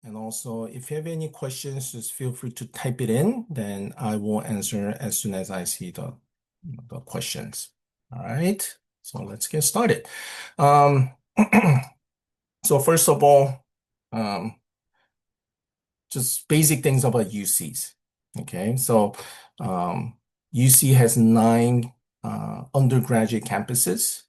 And also, if you have any questions, just feel free to type it in, then I will answer as soon as I see the questions. All right, so let's get started. Um, so first of all, um, just basic things about UCs. Okay, so UC has 9 undergraduate campuses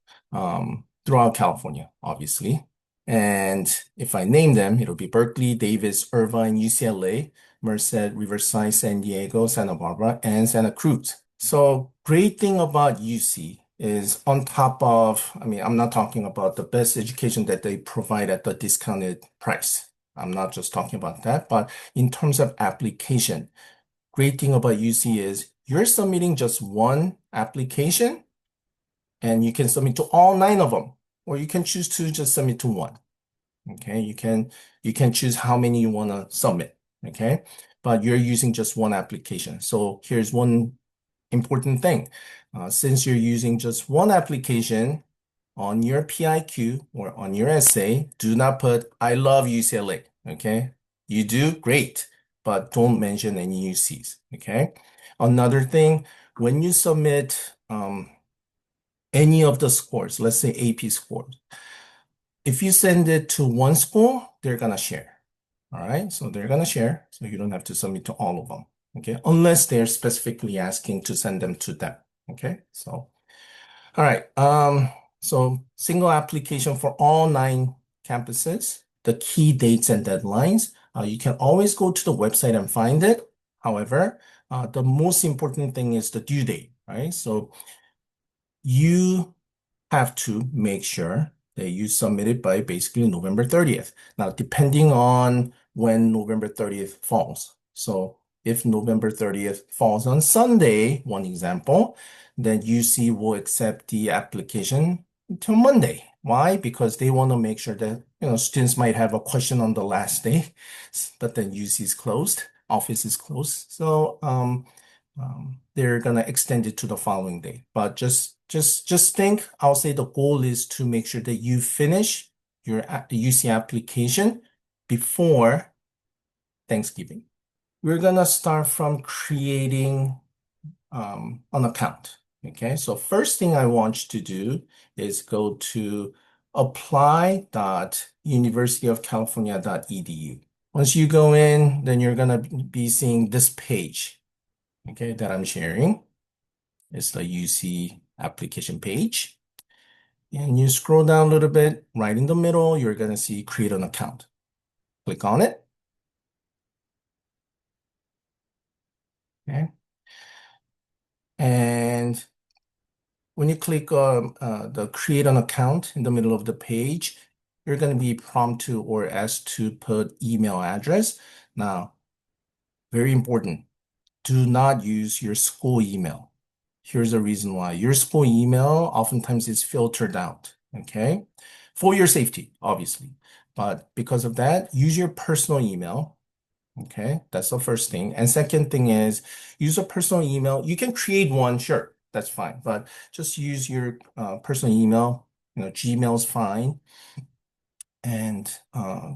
throughout California, obviously. And if I name them, it'll be Berkeley, Davis, Irvine, UCLA, Merced, Riverside, San Diego, Santa Barbara, and Santa Cruz. So great thing about UC is on top of, I mean, I'm not talking about the best education that they provide at the discounted price. I'm not just talking about that, but in terms of application, great thing about UC is you're submitting just one application and you can submit to all 9 of them, or you can choose to just submit to one. Okay, you can choose how many you want to submit. Okay, but you're using just one application. So here's one important thing. Since you're using just one application on your PIQ or on your essay, do not put I love UCLA. Okay, you do great, but don't mention any UCs. Okay, another thing, when you submit any of the scores, let's say AP scores, if you send it to one school, they're gonna share. All right, so they're gonna share, so you don't have to submit to all of them. Okay, unless they're specifically asking to send them to them. Okay, so all right, so single application for all 9 campuses. The key dates and deadlines. You can always go to the website and find it. However, the most important thing is the due date, right? So you have to make sure that you submit it by basically November 30th. Now, depending on when November 30th falls. So if November 30th falls on Sunday, one example, then UC will accept the application until Monday. Why? Because they want to make sure that, students might have a question on the last day, but then UC is closed, office is closed. So, they're gonna extend it to the following day. But just think, I'll say the goal is to make sure that you finish the UC application before Thanksgiving. We're gonna start from creating an account. Okay, so first thing I want you to do is go to apply.universityofcalifornia.edu. Once you go in, then you're gonna be seeing this page, okay, that I'm sharing. It's the UC application page. And you scroll down a little bit, right in the middle, you're gonna see create an account. Click on it. Okay. And when you click the create an account in the middle of the page, you're going to be prompted or asked to put email address. Now, very important, do not use your school email. Here's the reason why. Your school email oftentimes is filtered out, okay? For your safety, obviously. But because of that, use your personal email. Okay, that's the first thing. And second thing is use a personal email. You can create one, sure, that's fine, but just use your personal email. Gmail's fine. And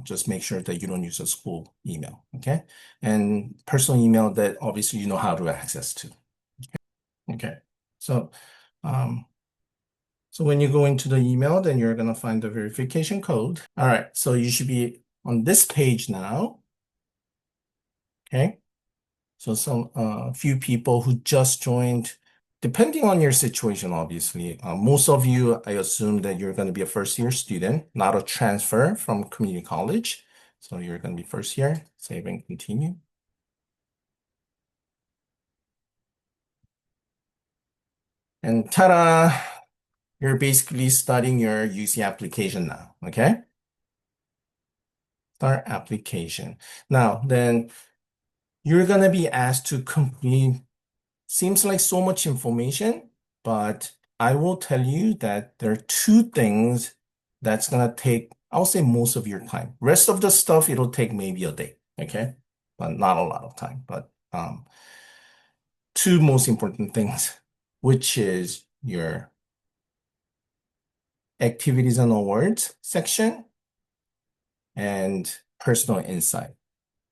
just make sure that you don't use a school email. Okay, and personal email that obviously you know how to access to. Okay, so um, so when you go into the email, then you're gonna find the verification code. All right, so you should be on this page now. Okay. So some few people who just joined, depending on your situation, obviously. Most of you, I assume that you're going to be a first year student, not a transfer from community college. So you're going to be first year, save and continue. And ta-da, you're basically studying your UC application now, okay? Start application. Now, then you're going to be asked to complete. Seems like so much information, but I will tell you that there are 2 things that's gonna take, I'll say most of your time. Rest of the stuff, it'll take maybe a day, okay? But not a lot of time. But 2 most important things, which is your activities and awards section and personal insight,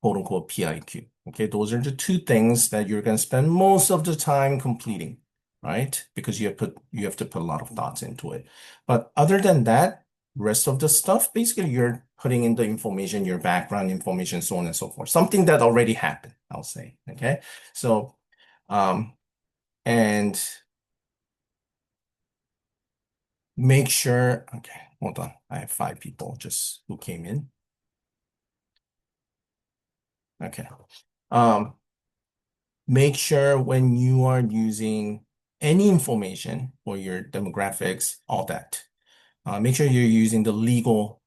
quote unquote PIQ. Okay, those are the two things that you're going to spend most of the time completing, right? Because you have to put a lot of thoughts into it. But other than that, rest of the stuff, basically you're putting in the information, your background information, so on and so forth. Something that already happened, I'll say. Okay. So um and make sure, okay, hold on. I have five people just who came in. Okay. Um, make sure when you are using any information for your demographics, all that, make sure you're using the legal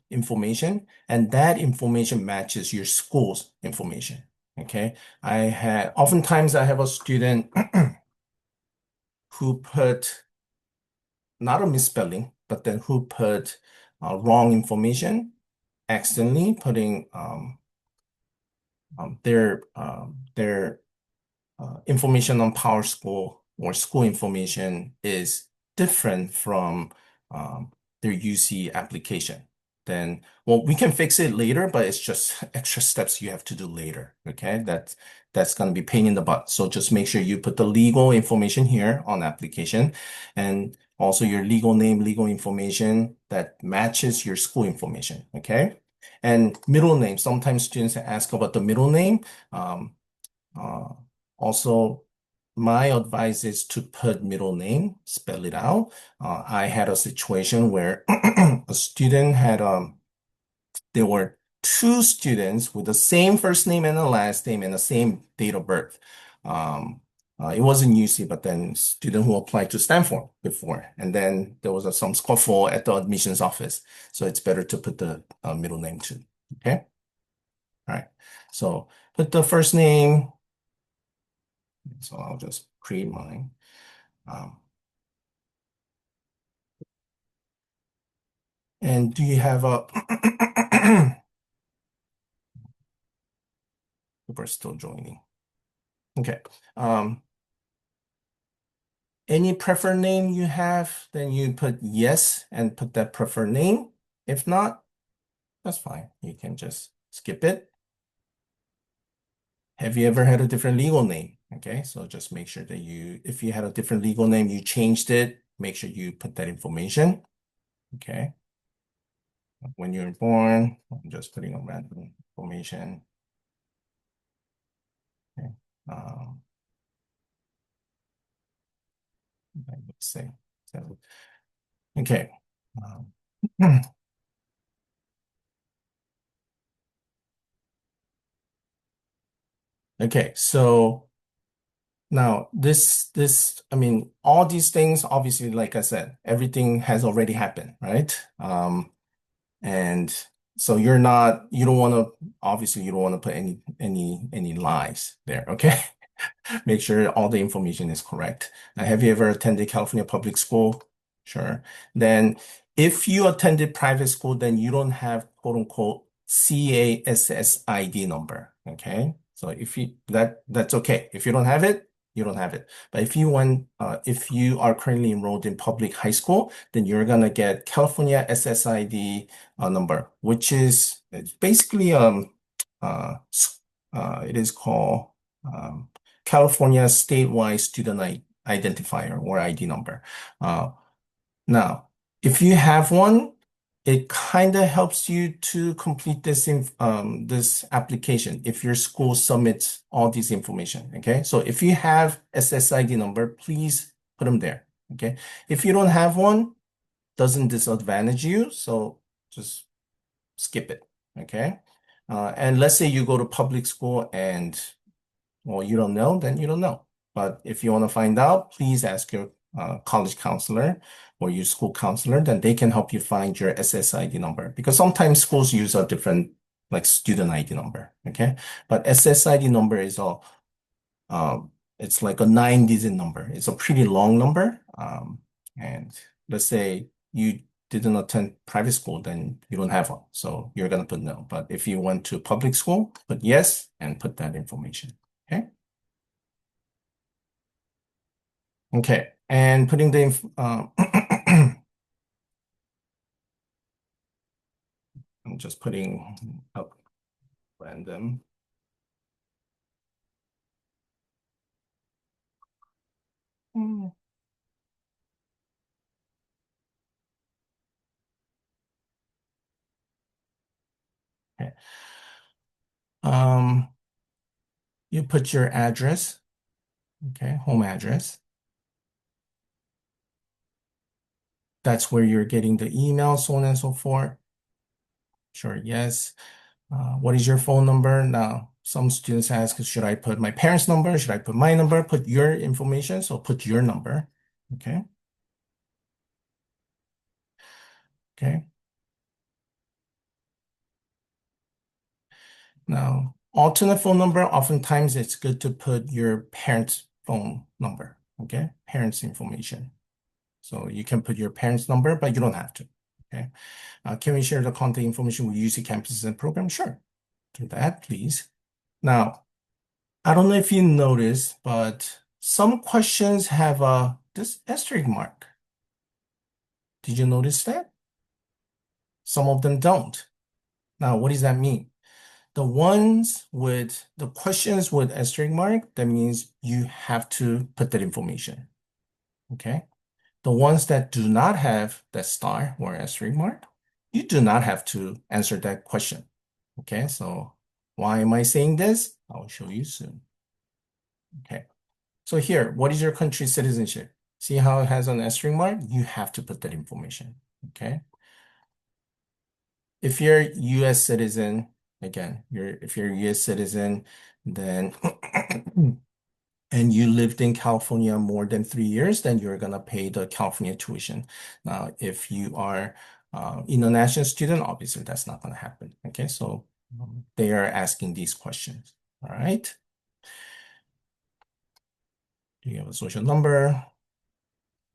information and that information matches your school's information. Okay. Oftentimes I have a student who put not a misspelling, but then who put wrong information, accidentally putting their information on Power School or school information is different from um, their UC application, then, well, we can fix it later, but it's just extra steps you have to do later. Okay, that's going to be pain in the butt. So just make sure you put the legal information here on application and also your legal name, legal information that matches your school information. Okay. And middle name. Sometimes students ask about the middle name. Um, uh, Also, my advice is to put middle name, spell it out. I had a situation where a student had there were two students with the same first name and the last name and the same date of birth. It wasn't UC, but then student who applied to Stanford before, and then there was some scuffle at the admissions office. So it's better to put the middle name too. Okay, all right. So put the first name. So I'll just create mine. Um, and do you have a people are still joining? Okay. Um, any preferred name you have, then you put yes and put that preferred name. If not, that's fine. You can just skip it. Have you ever had a different legal name? Okay, so just make sure that if you had a different legal name, you changed it, make sure you put that information. Okay. When you're born, I'm just putting a random information. Okay. Um, let's say, so, okay. Um, okay, so now I mean, all these things, obviously, like I said, everything has already happened, right? And so you don't want to, obviously, you don't want to put any lies there, okay? Make sure all the information is correct. Now, have you ever attended California public school? Sure. Then if you attended private school, then you don't have quote unquote CASSID number. Okay. So that's okay. If you don't have it, you don't have it. But if you are currently enrolled in public high school, then you're gonna get California SSID number, which is it's basically it is called um, California statewide student identifier or ID number. Uh, Now, if you have one, it kind of helps you to complete this application if your school submits all this information. Okay, so if you have SSID number, please put them there. Okay, if you don't have one, doesn't disadvantage you, so just skip it. Okay, and let's say you go to public school and well, you don't know, then you don't know. But if you want to find out, please ask your college counselor or your school counselor, then they can help you find your SSID number. Because sometimes schools use a different, like student ID number, okay? But SSID number is it's like a 9-digit number. It's a pretty long number. And let's say you didn't attend private school, then you don't have one. So you're gonna put no. But if you went to public school, put yes and put that information. Okay. Okay, and putting the just putting up random. Hmm, Okay. Um, you put your address, okay, home address. That's where you're getting the email, so on and so forth. Sure, yes. What is your phone number? Now, some students ask, should I put my parents' number? Should I put my number? Put your information. So put your number. Okay. Okay. Now, alternate phone number, oftentimes it's good to put your parents' phone number. Okay. Parents' information. So you can put your parents' number, but you don't have to. Okay. Can we share the contact information with UC campuses and programs? Sure. Do that, please. Now, I don't know if you noticed, but some questions have this asterisk mark. Did you notice that? Some of them don't. Now, what does that mean? The ones with the questions with asterisk mark, that means you have to put that information. Okay. The ones that do not have that star or asterisk mark, you do not have to answer that question. Okay. So why am I saying this? I'll show you soon. Okay. So here, what is your country's citizenship? See how it has an asterisk mark? You have to put that information. Okay. If you're US citizen, again, if you're a US citizen, then and you lived in California more than 3 years, then you're gonna pay the California tuition. Now, if you are international student, obviously that's not gonna happen. Okay, so they are asking these questions. All right. Do you have a social number?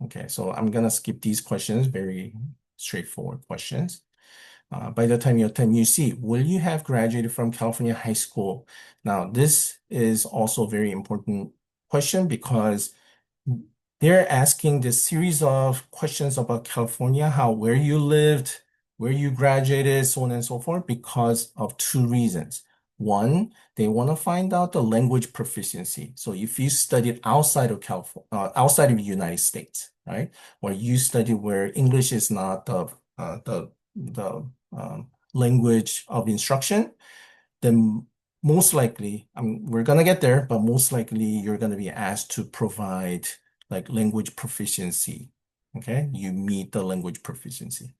Okay, so I'm gonna skip these questions, very straightforward questions. By the time you attend UC, will you have graduated from California high school? Now, this is also a very important question because they're asking this series of questions about California, where you lived, where you graduated, so on and so forth, because of two reasons. One, they want to find out the language proficiency. So if you studied outside of California, outside of the United States, right, or you study where English is not the language of instruction, then most likely, we're gonna get there, but most likely you're gonna be asked to provide like language proficiency. Okay, you meet the language proficiency.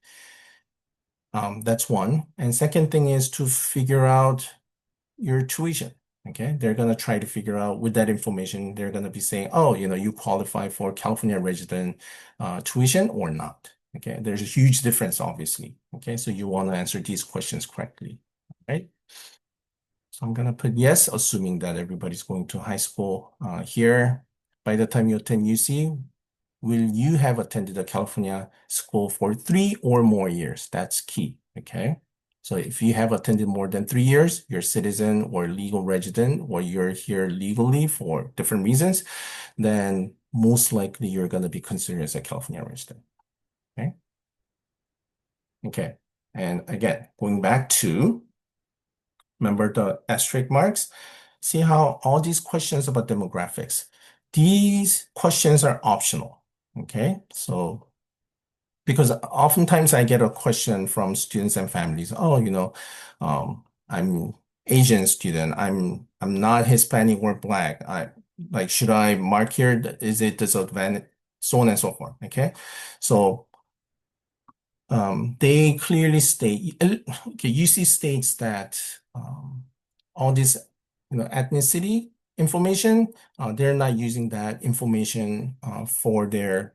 That's one. And second thing is to figure out your tuition. Okay, they're gonna try to figure out with that information, they're gonna be saying, oh, you qualify for California resident tuition or not. Okay, there's a huge difference, obviously. Okay, so you want to answer these questions correctly, right? So I'm gonna put yes, assuming that everybody's going to high school here. By the time you attend UC, will you have attended a California school for 3 or more years? That's key, okay? So if you have attended more than 3 years, you're a citizen or legal resident, or you're here legally for different reasons, then most likely you're gonna be considered as a California resident, okay? Okay, and again, going back to remember the asterisk marks? See how all these questions about demographics, these questions are optional, okay? So, because oftentimes I get a question from students and families, oh, I'm Asian student, I'm not Hispanic or Black. Should I mark here? Is it disadvantage? So on and so forth, okay? So they clearly state, okay, UC states that all this, ethnicity information, they're not using that information for their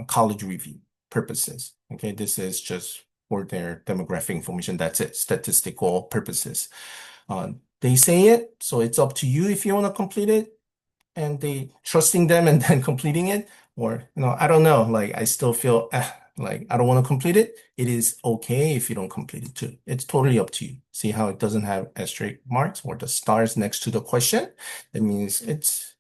college review purposes. Okay, this is just for their demographic information. That's it, statistical purposes. They say it, so it's up to you if you want to complete it and they trusting them and then completing it, or I don't know, like I still feel like I don't want to complete it. It is okay if you don't complete it too. It's totally up to you. See how it doesn't have asterisk marks or the stars next to the question? That means it's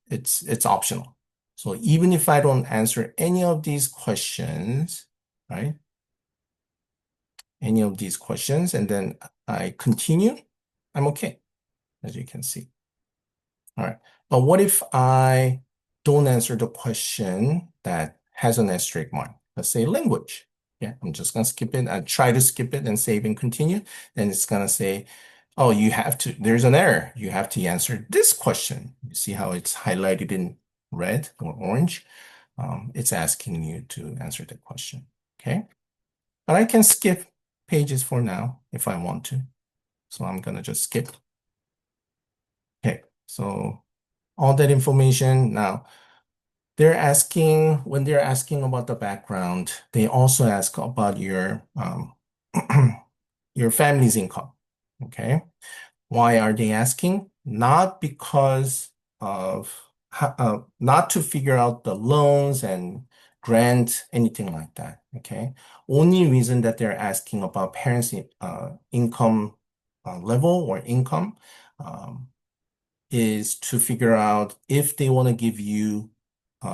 optional. So even if I don't answer any of these questions, right? any of these questions and then I continue, I'm okay, as you can see. All right. But what if I don't answer the question that has an asterisk mark? Let's say language. Yeah, I'm just gonna skip it. I try to skip it and save and continue. Then it's gonna say, oh, you have to, there's an error. You have to answer this question. You see how it's highlighted in red or orange? It's asking you to answer the question. Okay. But I can skip pages for now if I want to. So I'm gonna just skip. Okay. So all that information now. When they're asking about the background, they also ask about your family's income. Okay. Why are they asking? Not because of, not to figure out the loans and grant, anything like that. Okay. Only reason that they're asking about parents' income level or income um, is to figure out if they want to give you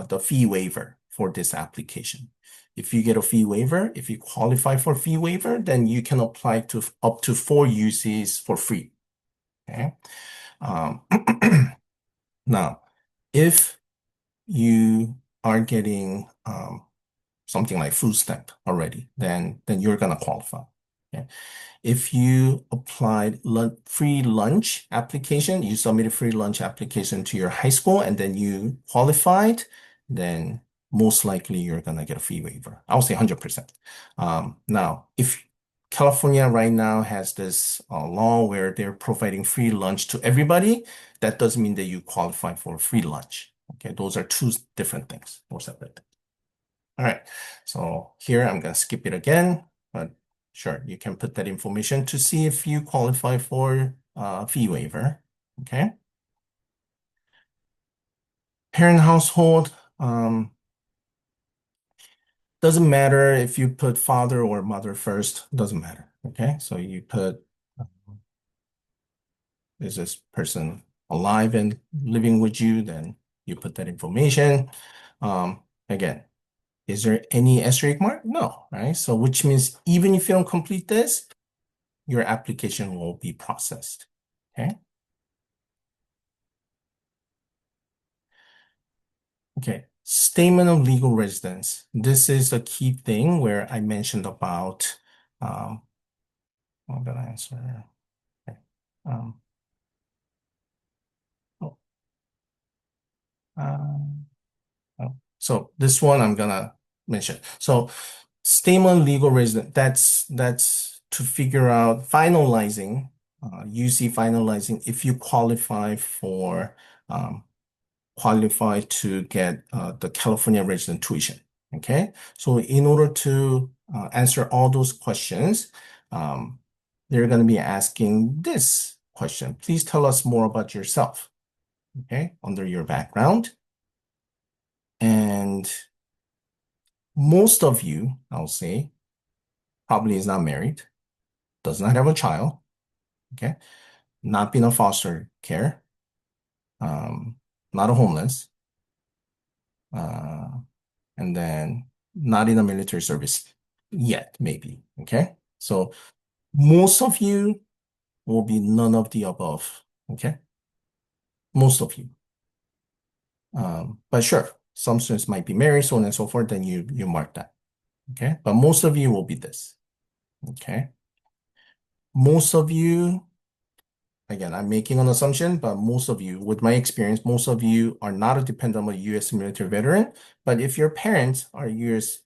the fee waiver for this application. If you get a fee waiver, if you qualify for fee waiver, then you can apply to up to 4 uses for free. Okay. Um, now, if you are getting something like food stamp already, then you're gonna qualify. Okay. If you applied free lunch application, you submitted free lunch application to your high school and then you qualified, then most likely you're gonna get a fee waiver. I would say 100%. Now, if California right now has this law where they're providing free lunch to everybody, that doesn't mean that you qualify for free lunch. Okay, those are two different things, or separate things. All right, so here I'm gonna skip it again, but sure, you can put that information to see if you qualify for fee waiver. Okay. Parent household, doesn't matter if you put father or mother first, doesn't matter. Okay, so you put, is this person alive and living with you? Then you put that information. Again, is there any asterisk mark? No, right? So which means even if you don't complete this, your application will be processed. Okay. Okay. Statement of legal residence. This is a key thing where I mentioned about, I'm gonna answer. Okay. Um, oh, um, so this one I'm gonna mention. So statement of legal residence, that's to figure out finalizing, UC finalizing if you qualify to get the California resident tuition. Okay, so in order to answer all those questions, um, they're going to be asking this question. Please tell us more about yourself. Okay, under your background. And most of you, I'll say, probably is not married, does not have a child. Okay, not been a foster care, um, not a homeless, uh, and then not in the military service yet, maybe. Okay. So most of you will be none of the above. Okay. Most of you. But sure, some students might be married, so on and so forth, then you mark that. Okay. But most of you will be this. Okay. Most of you, again, I'm making an assumption, but most of you, with my experience, most of you are not a dependent on a U.S. military veteran. But if your parents are U.S.,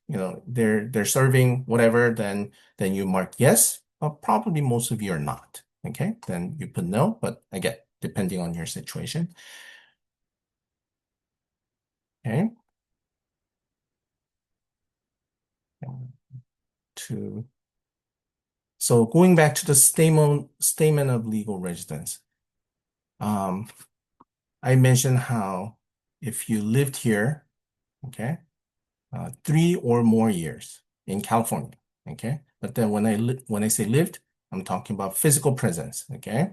they're serving whatever, then you mark yes. But probably most of you are not. Okay, then you put no. But again, depending on your situation. Okay. To so going back to the statement of legal residence. Um, I mentioned how if you lived here, okay, 3 or more years in California. Okay. But then when I say lived, I'm talking about physical presence. Okay.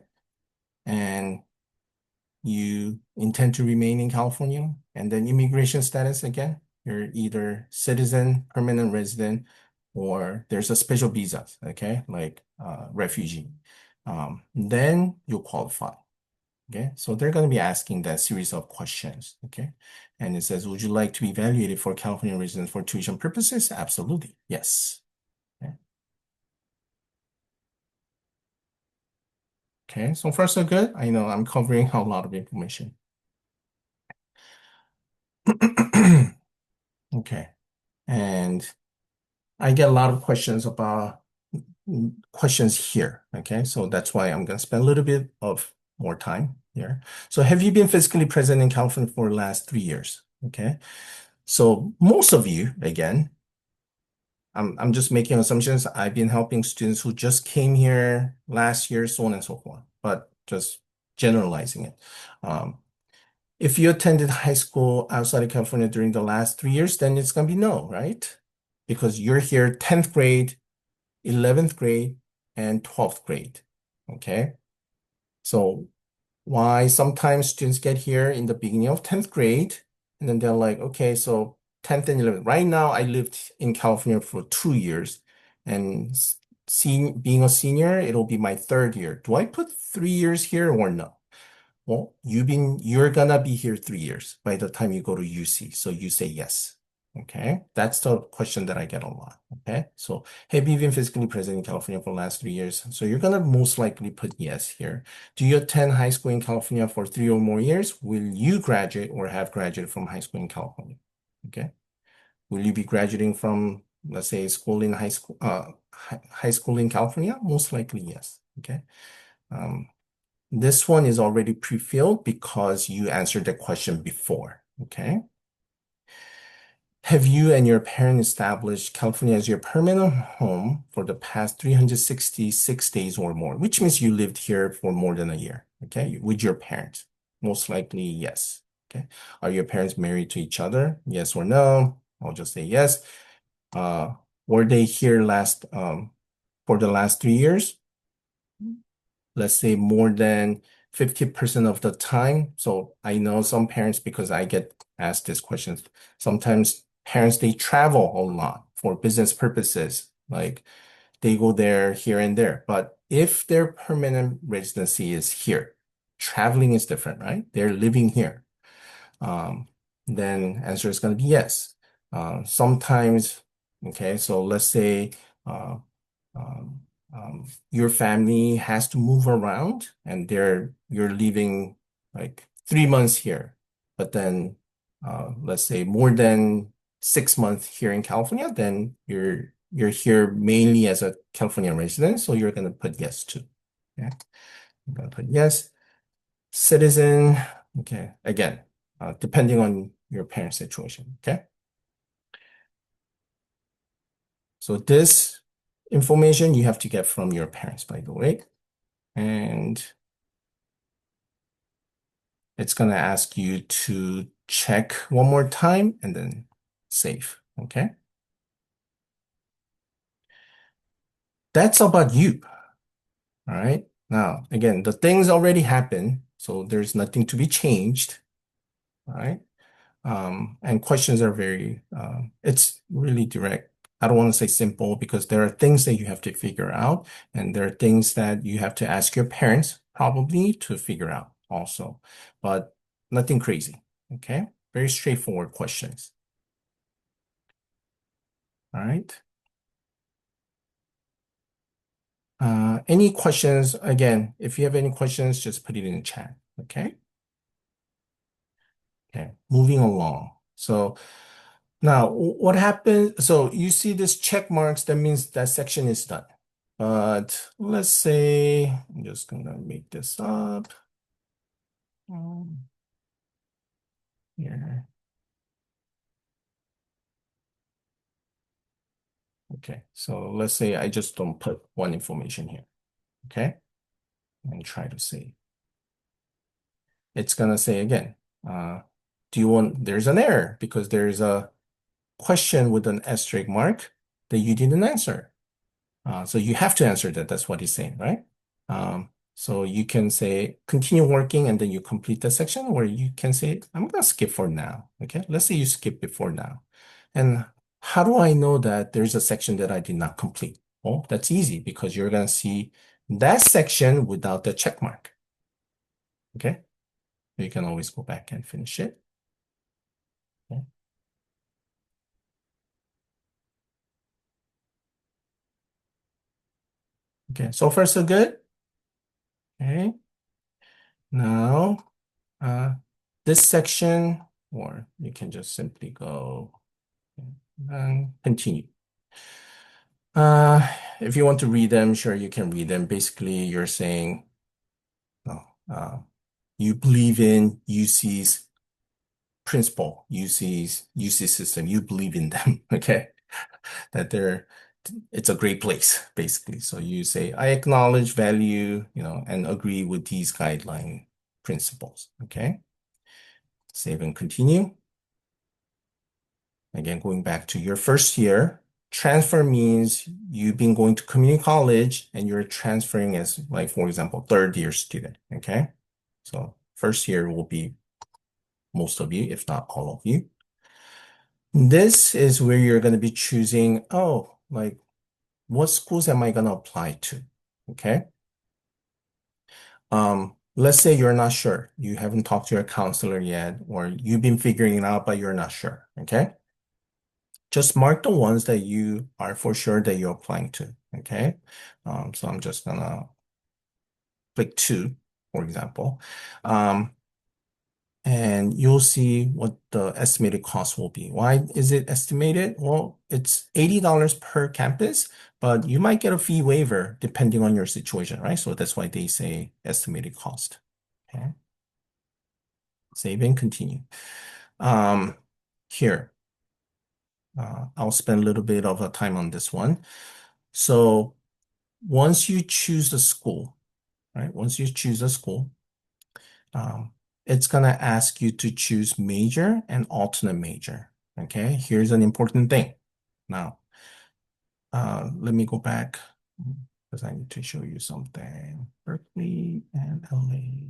And you intend to remain in California, and then immigration status again, you're either citizen, permanent resident, or there's a special visa, okay, like refugee, then you qualify. Okay, so they're going to be asking that series of questions. Okay, and it says, would you like to be evaluated for California residents for tuition purposes? Absolutely, yes. Okay, okay, so far so good. I know I'm covering a lot of information. Okay, and I get a lot of questions about questions here. Okay, so that's why I'm going to spend a little bit of more time here. So have you been physically present in California for the last 3 years? Okay, so most of you, again, I'm just making assumptions. I've been helping students who just came here last year, so on and so forth, but just generalizing it. Um, if you attended high school outside of California during the last 3 years, then it's going to be no, right? Because you're here 10th grade, 11th grade, and 12th grade. Okay. So why sometimes students get here in the beginning of 10th grade, and then they're like, okay, so 10th and 11th. Right now, I lived in California for 2 years, and being a senior, it'll be my third year. Do I put 3 years here or no? Well, you're gonna be here 3 years by the time you go to UC. So you say yes. Okay. That's the question that I get a lot. Okay. So have you been physically present in California for the last 3 years? So you're gonna most likely put yes here. Do you attend high school in California for 3 or more years? Will you graduate or have graduated from high school in California? Okay. Will you be graduating from, let's say, school in high school in California? Most likely yes. Okay. Um, this one is already pre-filled because you answered the question before, okay? Have you and your parent established California as your permanent home for the past 366 days or more, which means you lived here for more than a year, okay? With your parents? Most likely, yes, okay? Are your parents married to each other? Yes or no? I'll just say yes. Uh, were they here for the last 3 years? Let's say more than 50% of the time. So I know some parents, because I get asked these questions, sometimes parents, they travel a lot for business purposes. Like they go there, here and there. But if their permanent residency is here, traveling is different, right? They're living here. Um, then answer is going to be yes. Sometimes, okay, so let's say uh, um, your family has to move around and you're leaving like 3 months here, but then let's say more than 6 months here in California, then you're here mainly as a California resident, so you're gonna put yes too. Yeah, I'm gonna put yes. Citizen, okay, again, depending on your parent situation, okay? So this information you have to get from your parents, by the way. And it's going to ask you to check one more time and then save, okay? That's about you, all right? Now, again, the things already happened, so there's nothing to be changed, all right? And questions are it's really direct. I don't want to say simple because there are things that you have to figure out, and there are things that you have to ask your parents probably to figure out also, but nothing crazy. Okay. Very straightforward questions. All right. Any questions? Again, if you have any questions, just put it in the chat. Okay. Okay. Moving along. So now, what happens? So you see this check marks, that means that section is done. But let's say, I'm just gonna make this up. Yeah. Okay. So let's say I just don't put one information here. Okay. And try to see. It's gonna say again, there's an error because there's a question with an asterisk mark that you didn't answer. So you have to answer that. That's what he's saying, right? So you can say continue working and then you complete the section, or you can say, I'm gonna skip for now. Okay, let's say you skip before now. And How do I know that there's a section that I did not complete? Well, that's easy because you're going to see that section without the check mark. Okay. You can always go back and finish it. Okay. Okay. So far, so good. Okay. Now, uh, this section, or you can just simply go and continue. Uh, if you want to read them, sure, you can read them. Basically, you're saying, oh, you believe in UC's principle, UC system. You believe in them, okay? That it's a great place, basically. So you say, I acknowledge, value, and agree with these guideline principles, okay? Save and continue. Again, going back to your first year, transfer means you've been going to community college and you're transferring as, like, for example, third year student, okay? So first year will be most of you, if not all of you. This is where you're going to be choosing, oh, like, what schools am I going to apply to? Okay. Let's say you're not sure. You haven't talked to your counselor yet, or you've been figuring it out, but you're not sure. Okay. Just mark the ones that you are for sure that you're applying to. Okay. So I'm just gonna click two, for example. Um, and you'll see what the estimated cost will be. Why is it estimated? Well, it's $80 per campus, but you might get a fee waiver depending on your situation, right? So that's why they say estimated cost. Okay. Save and continue. Um, Here, I'll spend a little bit of a time on this one. So once you choose the school, right? Once you choose a school, um, it's going to ask you to choose major and alternate major. Okay, here's an important thing. Now, let me go back because I need to show you something. Berkeley and LA.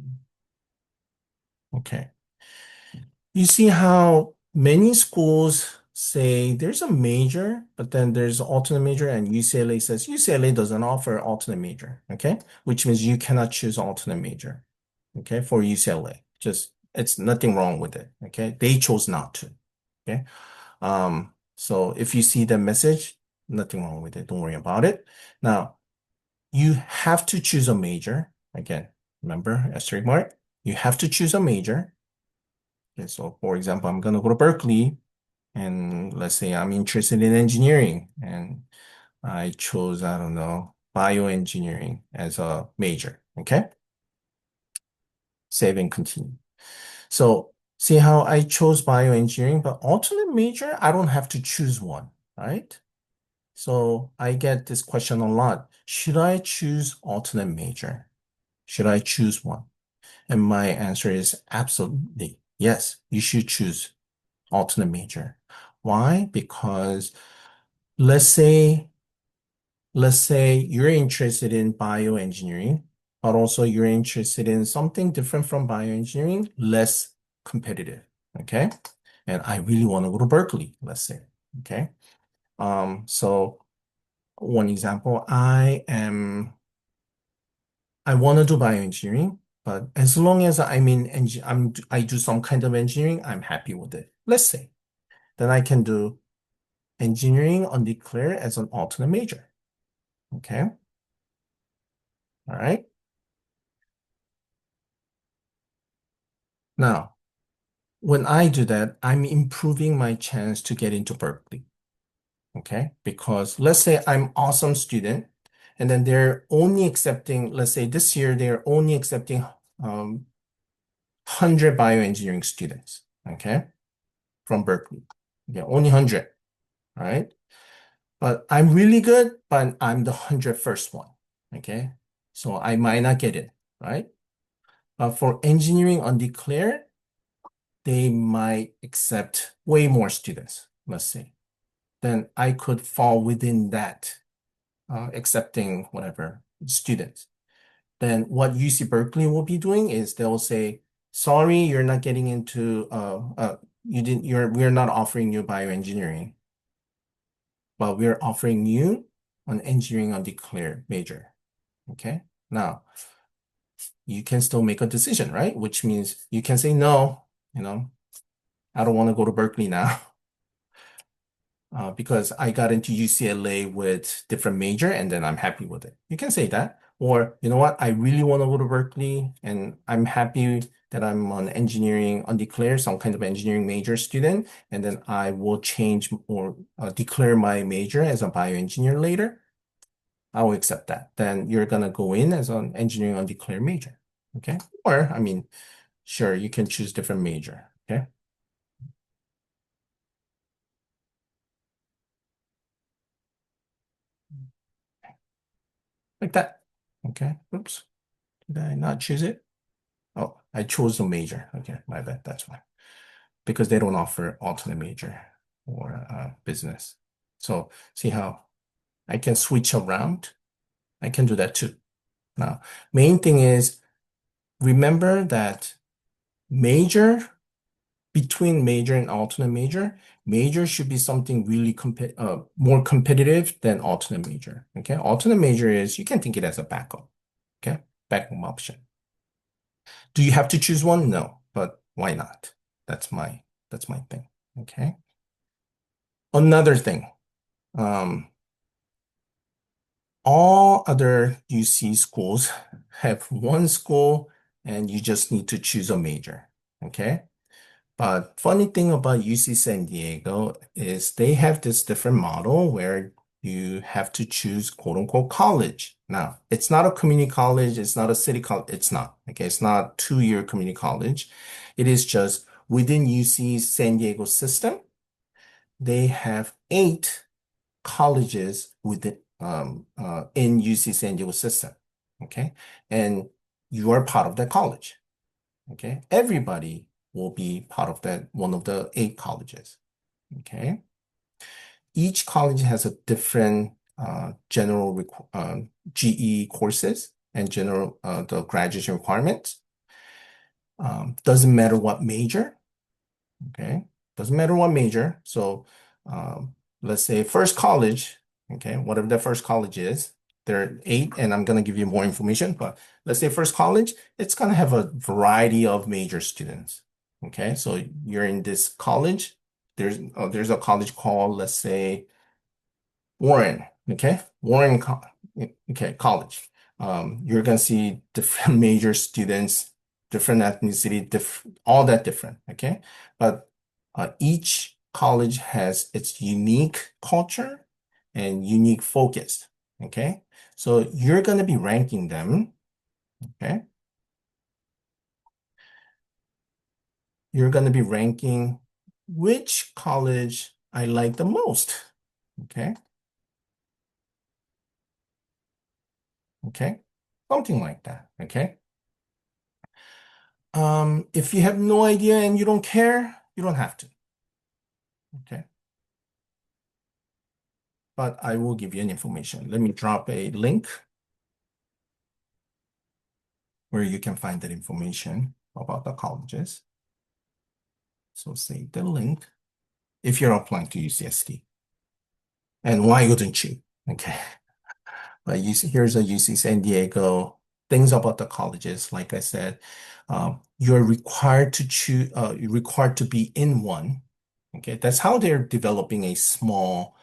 Okay. You see how many schools say there's a major, but then there's alternate major, and UCLA says UCLA doesn't offer alternate major, okay? Which means you cannot choose alternate major, okay, for UCLA. Just it's nothing wrong with it, okay? They chose not to, okay? So if you see the message, nothing wrong with it. Don't worry about it. Now, you have to choose a major. Again, remember, asterisk mark. You have to choose a major. Okay, so for example, I'm gonna go to Berkeley, and let's say I'm interested in engineering, and I chose, I don't know, bioengineering as a major. Okay, save and continue. So see how I chose bioengineering, but alternate major, I don't have to choose one, right? So I get this question a lot. Should I choose alternate major? Should I choose one? And my answer is absolutely yes, you should choose alternate major. Why? Because let's say, let's say you're interested in bioengineering, but also you're interested in something different from bioengineering, less competitive. Okay. And I really want to go to Berkeley, let's say. Okay. So one example, I want to do bioengineering, but as long as I do some kind of engineering, I'm happy with it. Let's say. Then I can do engineering undeclared as an alternate major. Okay. All right. Now, when I do that, I'm improving my chance to get into Berkeley. Okay. Because let's say I'm awesome student, and then they're only accepting, let's say this year, they're only accepting 100 bioengineering students. Okay. From Berkeley. Yeah, only 100. All right. But I'm really good, but I'm the 101st one. Okay. So I might not get it. Right. For engineering undeclared, they might accept way more students, let's say. Then I could fall within that, accepting whatever students. Then what UC Berkeley will be doing is they'll say, sorry, you're not getting into, we're not offering you bioengineering. but we're offering you an engineering undeclared major. Okay. Now, you can still make a decision, right? Which means you can say, no, you know, I don't want to go to Berkeley now. Because I got into UCLA with different major and then I'm happy with it. You can say that. Or, you know what, I really want to go to Berkeley and I'm happy that I'm on engineering undeclared, some kind of engineering major student, and then I will change or declare my major as a bioengineer later. I will accept that. Then you're gonna go in as an engineering undeclared major. Okay. Or, I mean, sure, you can choose different major. Okay. Like that. Okay. Oops. Did I not choose it? Oh, I chose the major. Okay, my bad. That's why. Because they don't offer alternate major or business. So see how I can switch around? I can do that too. Now, main thing is remember that major between major and alternate major, major should be something really more competitive than alternate major. Okay, alternate major is you can think it as a backup. Okay, backup option. Do you have to choose one? No, but why not? That's my that's my thing. Okay. Another thing, um, all other UC schools have one school and you just need to choose a major. Okay. But funny thing about UC San Diego is they have this different model where you have to choose quote unquote college. Now, it's not a community college, it's not a city college, it's not. Okay, it's not 2-year community college. It is just within UC San Diego system, they have 8 colleges within in UC San Diego system. Okay, and you are part of that college. Okay, everybody will be part of that one of the 8 colleges. Okay, each college has a different GE courses and general the graduation requirements. Doesn't matter what major. Okay, doesn't matter what major. So um, let's say first college. Okay, whatever the first college is, there are 8, and I'm gonna give you more information. But let's say first college, it's gonna have a variety of major students. Okay, so you're in this college. There's a college called, let's say, Warren, okay? Okay, college. You're gonna see different major students, different ethnicity, all that different, okay? But each college has its unique culture and unique focus, okay? So you're gonna be ranking them, okay? You're gonna be ranking which college I like the most, okay? Okay? Something like that, okay? If you have no idea and you don't care, you don't have to. Okay. But I will give you an information. Let me drop a link where you can find that information about the colleges. So save the link if you're applying to UCSD. And why wouldn't you? Okay. But here's a UC San Diego. Things about the colleges. Like I said, you're required to choose, you're required to be in one. Okay. That's how they're developing a small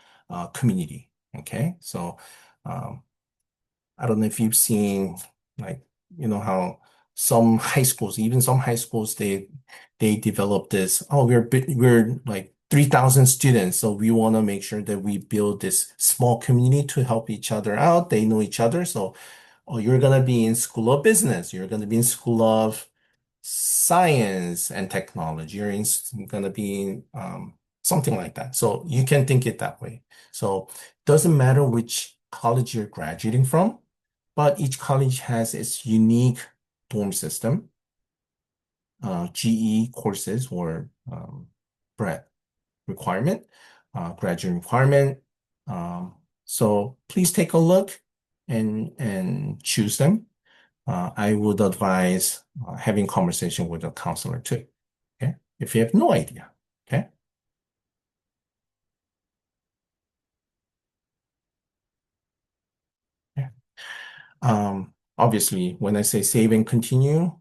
community. Okay. So um, I don't know if you've seen like, how some high schools, even some high schools, they develop this, oh, we're like 3,000 students, so we want to make sure that we build this small community to help each other out. They know each other. So, oh, you're gonna be in School of Business, you're gonna be in School of Science and Technology, gonna be in something like that. So you can think it that way. So doesn't matter which college you're graduating from, but each college has its unique dorm system, GE courses or grad requirement, graduate requirement. Um, so please take a look and choose them. I would advise having conversation with a counselor too. Okay, if you have no idea. Okay. Obviously, when I say save and continue,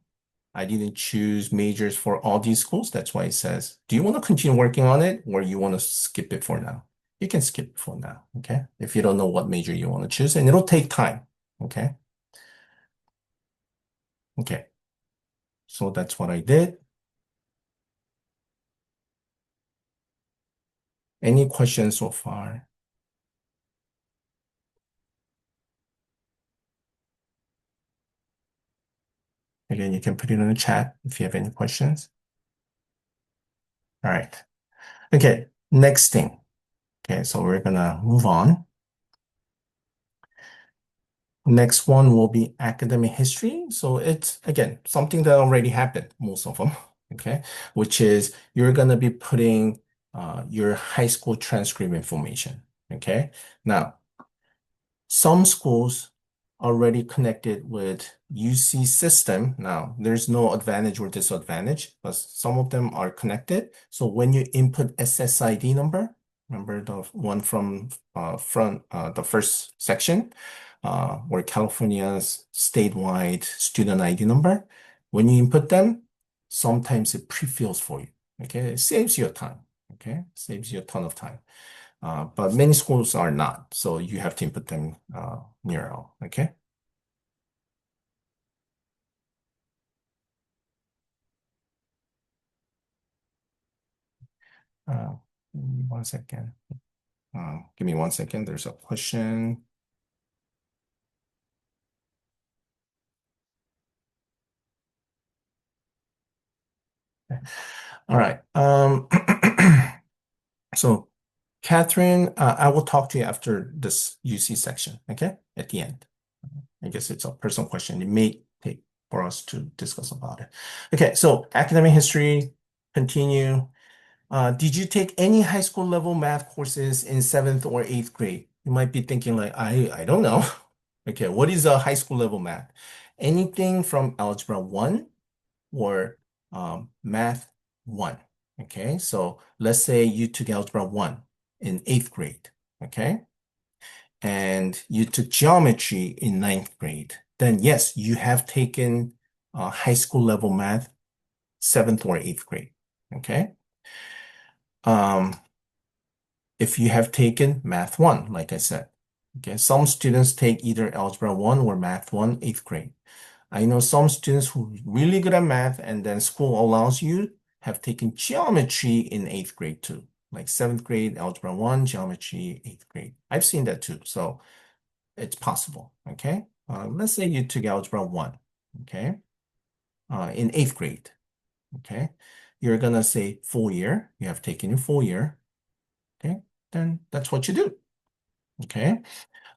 I didn't choose majors for all these schools. That's why it says, do you want to continue working on it or you want to skip it for now? You can skip it for now, okay? If you don't know what major you want to choose, and it'll take time, okay? Okay, so that's what I did. Any questions so far? Again, you can put it in the chat if you have any questions. All right. Okay, next thing. Okay, so we're gonna move on. Next one will be academic history. So it's, again, something that already happened, most of them, okay? Which is you're going to be putting your high school transcript information, okay? Now, some schools already connected with UC system. Now, there's no advantage or disadvantage, but some of them are connected. So when you input SSID number, remember the one from the first section, where California's statewide student ID number, when you input them, sometimes it pre-fills for you. Okay, it saves you a time. Okay, saves you a ton of time. But many schools are not, so you have to input them near all, okay? Uh, Give me 1 second. Give me 1 second. There's a question. Okay. All right. So Catherine, I will talk to you after this UC section, okay? At the end. I guess it's a personal question. It may take for us to discuss about it. Okay, so academic history, continue. Did you take any high school level math courses in seventh or eighth grade? You might be thinking like, I don't know. Okay, what is a high school level math? Anything from algebra 1 or math 1. Okay, so let's say you took algebra 1 in eighth grade. Okay, and you took geometry in ninth grade. Then yes, you have taken high school level math, seventh or eighth grade. Okay. Um, if you have taken Math 1, like I said. Okay, some students take either Algebra 1 or Math 1, eighth grade. I know some students who are really good at math and then school allows you have taken geometry in eighth grade too. Like seventh grade, Algebra 1, geometry, eighth grade. I've seen that too, so it's possible, okay? Let's say you took Algebra 1, okay? In eighth grade, okay? You're gonna say full year, you have taken your full year, okay? Then that's what you do. Okay.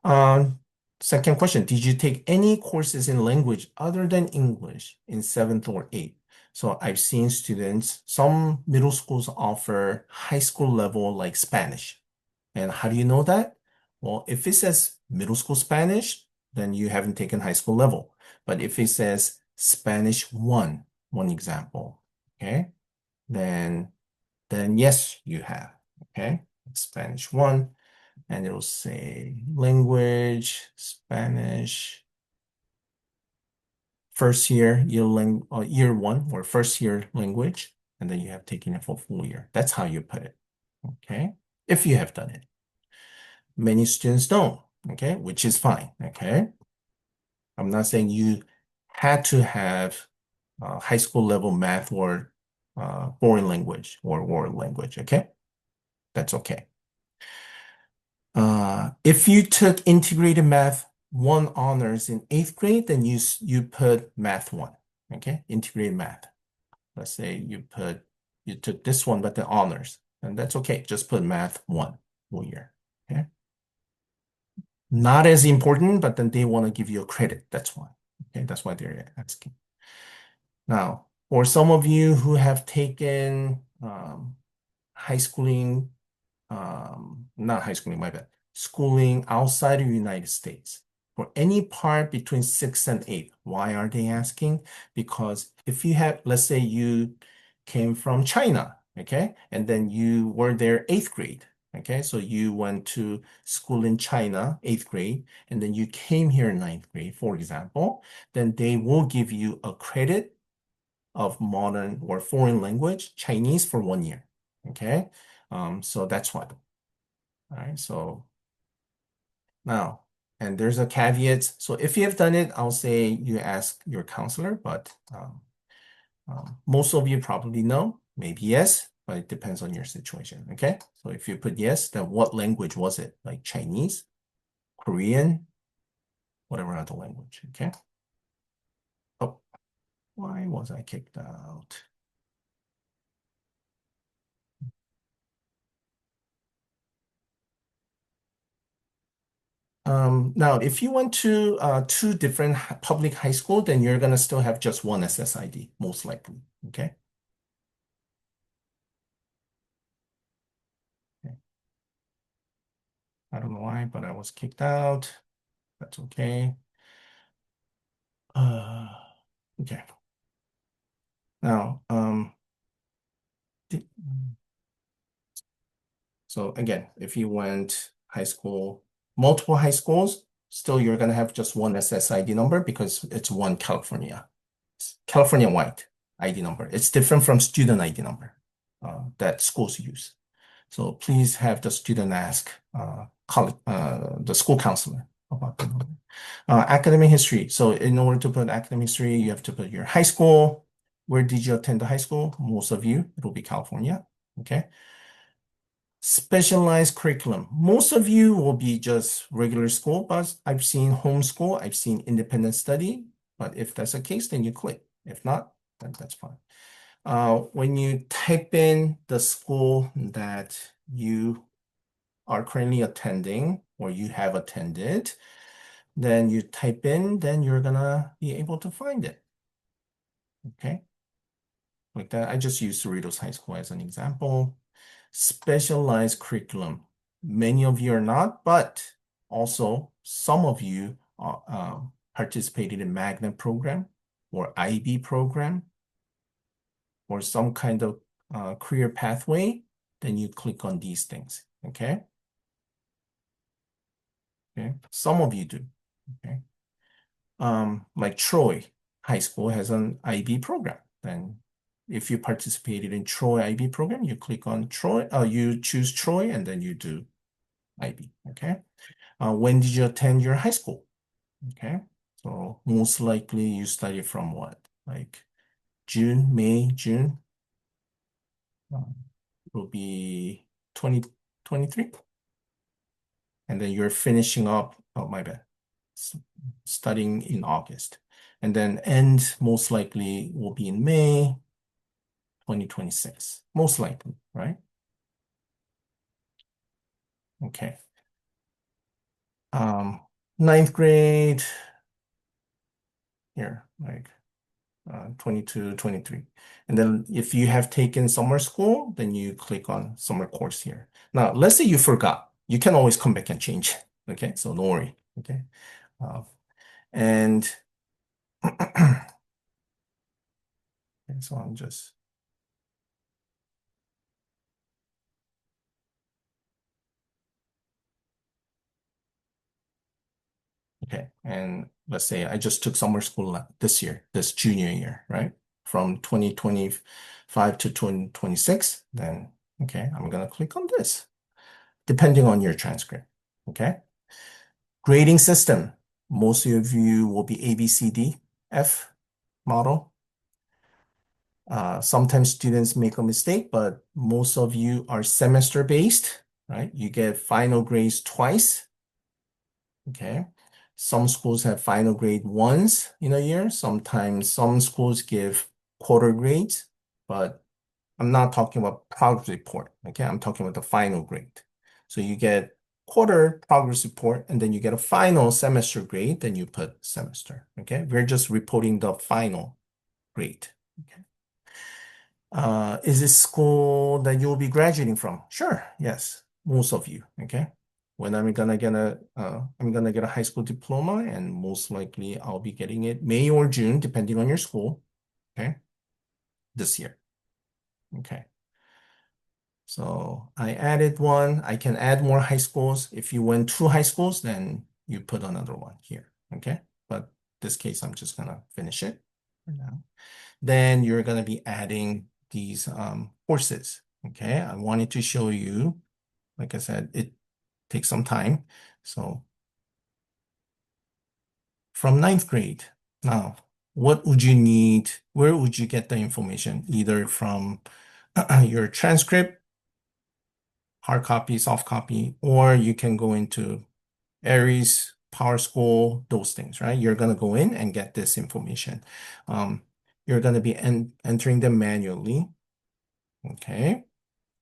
Um, Second question, did you take any courses in language other than English in seventh or eighth? So I've seen students, some middle schools offer high school level like Spanish. And how do you know that? Well, if it says middle school Spanish, then you haven't taken high school level. But if it says Spanish 1, one example, okay, then yes, you have. Okay. Spanish 1 and it'll say language, Spanish, first year, year 1 or first year language, and then you have taken it for full year. That's how you put it, okay? If you have done it. Many students don't, okay? Which is fine, okay? I'm not saying you had to have high school level math or foreign language or world language, okay? That's okay. If you took integrated math 1 honors in eighth grade, then you put math 1, okay? Integrated math. Let's say you took this one, but the honors, and that's okay. Just put math 1 whole year, okay? Not as important, but then they want to give you a credit. That's why, okay? That's why they're asking. Now, for some of you who have taken high schooling not high schooling, my bad, schooling outside of the United States for any part between 6 and 8. Why are they asking? Because if you have, let's say you came from China, okay, and then you were there eighth grade, Okay, so you went to school in China, eighth grade, and then you came here in ninth grade, for example, then they will give you a credit of modern or foreign language, Chinese, for 1 year. Okay, so that's why. All right, so now, and there's a caveat. So if you have done it, I'll say you ask your counselor, but most of you probably know, maybe yes, but it depends on your situation. Okay, so if you put yes, then what language was it? Like Chinese, Korean, whatever other language. Okay. Oh, why was I kicked out? Now, if you went to two different public high school, then you're gonna still have just one SSID, most likely. Okay. Okay. I don't know why, but I was kicked out. That's okay. Uh, okay. Now, di- so again, if you went high school, multiple high schools, still you're gonna have just one SSID number because it's one California wide ID number. It's different from student ID number that schools use. So please have the student ask the school counselor about the number. Academic history. So in order to put academic history, you have to put your high school. Where did you attend the high school? Most of you, it will be California. Okay. Specialized curriculum. Most of you will be just regular school, but I've seen homeschool, I've seen independent study. But if that's the case, then you click. If not, then that's fine. When you type in the school that you are currently attending or you have attended, then you type in, then you're gonna be able to find it. Okay. Like that, I just used Cerritos High School as an example. Specialized curriculum. Many of you are not, but also some of you participated in magnet program or IB program or some kind of career pathway, then you click on these things. Okay. Okay. Some of you do. Okay. Like Troy High School has an IB program. Then if you participated in Troy IB program, you click on Troy, you choose Troy and then you do IB. Okay. When did you attend your high school? Okay. So most likely you study from what? Like June, May, June. Will be 2023. And then you're finishing up, oh my bad, studying in August. And then end most likely will be in May 2026. Most likely, right? Okay. Um, Ninth grade, here, like 22, 23. And then if you have taken summer school, then you click on summer course here. Now, let's say you forgot. You can always come back and change it. Okay, so don't worry. Okay. Uh, and so I'm just, okay. And let's say I just took summer school this year, this junior year, right? From 2025 to 2026, then, okay, I'm going to click on this, depending on your transcript. Okay. Grading system. Most of you will be A, B, C, D, F model. Sometimes students make a mistake, but most of you are semester based, right? You get final grades twice. Okay. Some schools have final grade once in a year. Sometimes some schools give quarter grades, but I'm not talking about progress report. Okay. I'm talking about the final grade. So you get quarter progress report and then you get a final semester grade, then you put semester. Okay. We're just reporting the final grade. Okay. Is this school that you'll be graduating from? Sure, yes, most of you. Okay. When I'm gonna get a high school diploma, and most likely I'll be getting it May or June, depending on your school. Okay, this year. Okay. So I added one. I can add more high schools. If you went two high schools, then you put another one here. Okay. But this case, I'm just gonna finish it for now. Then you're gonna be adding these courses. Okay. I wanted to show you, like I said, it takes some time. So from ninth grade, now, what would you need? Where would you get the information? Either from your transcript, hard copy, soft copy, or you can go into Aries, Power School, those things, right? You're going to go in and get this information. You're going to be entering them manually. Okay.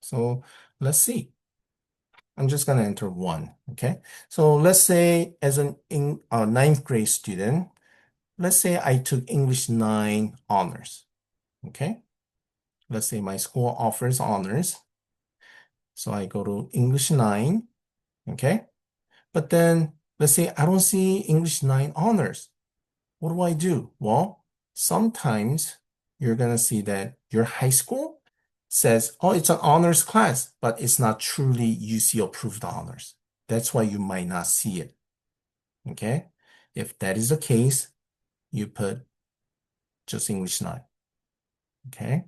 So let's see. I'm just going to enter one. Okay. So let's say as an ninth grade student, let's say I took English 9 honors. Okay. Let's say my school offers honors. So I go to English 9. Okay. But then let's say I don't see English 9 honors. What do I do? Well, sometimes you're going to see that your high school says, oh, it's an honors class, but it's not truly UC approved honors. That's why you might not see it. Okay. If that is the case, you put just English 9. Okay.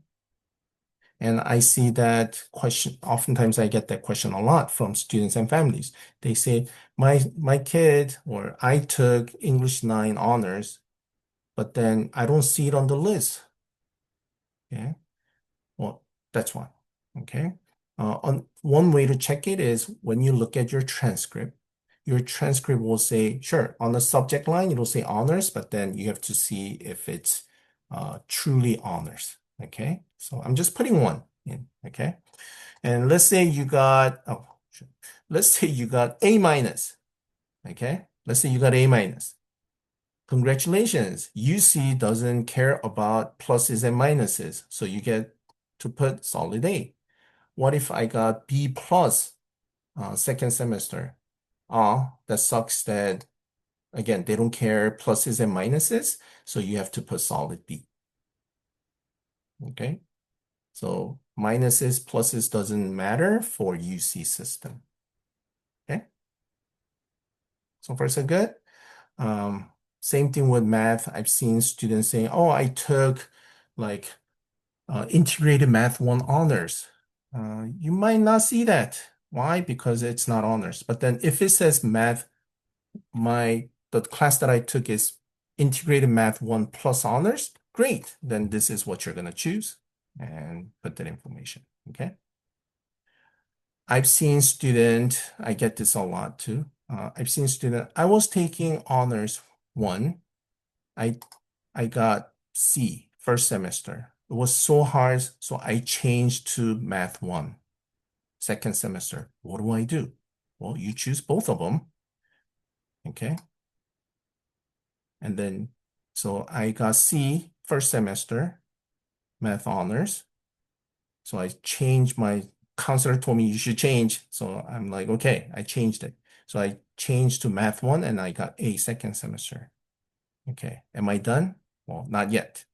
And I see that question, oftentimes I get that question a lot from students and families. They say, my kid or I took English 9 honors, but then I don't see it on the list. Okay. Well, that's one. Okay. On one way to check it is when you look at your transcript will say, sure, on the subject line, it'll say honors, but then you have to see if it's truly honors. Okay. So I'm just putting one in. Okay. And let's say you got, oh, sure. Let's say you got A minus. Okay. Let's say you got A minus. Congratulations. UC doesn't care about pluses and minuses. So you get to put solid A. What if I got B plus second semester? That sucks that, again, they don't care pluses and minuses. So you have to put solid B. Okay. So minuses, pluses doesn't matter for UC system. Okay. So far, so good. Um, Same thing with math. I've seen students saying, oh, I took like integrated math 1 honors. You might not see that. Why? Because it's not honors. But then if it says math, the class that I took is integrated math 1 plus honors, great. Then this is what you're going to choose and put that information. Okay. I've seen student, I get this a lot too. I've seen student, I was taking honors 1. I I got C first semester. It was so hard, so I changed to math 1. Second semester, what do I do? Well, you choose both of them. Okay. And then, so I got C first semester, math honors. So I changed my counselor told me you should change. So I'm like, okay, I changed it. So I changed to math 1 and I got A second semester. Okay. Am I done? Well, not yet.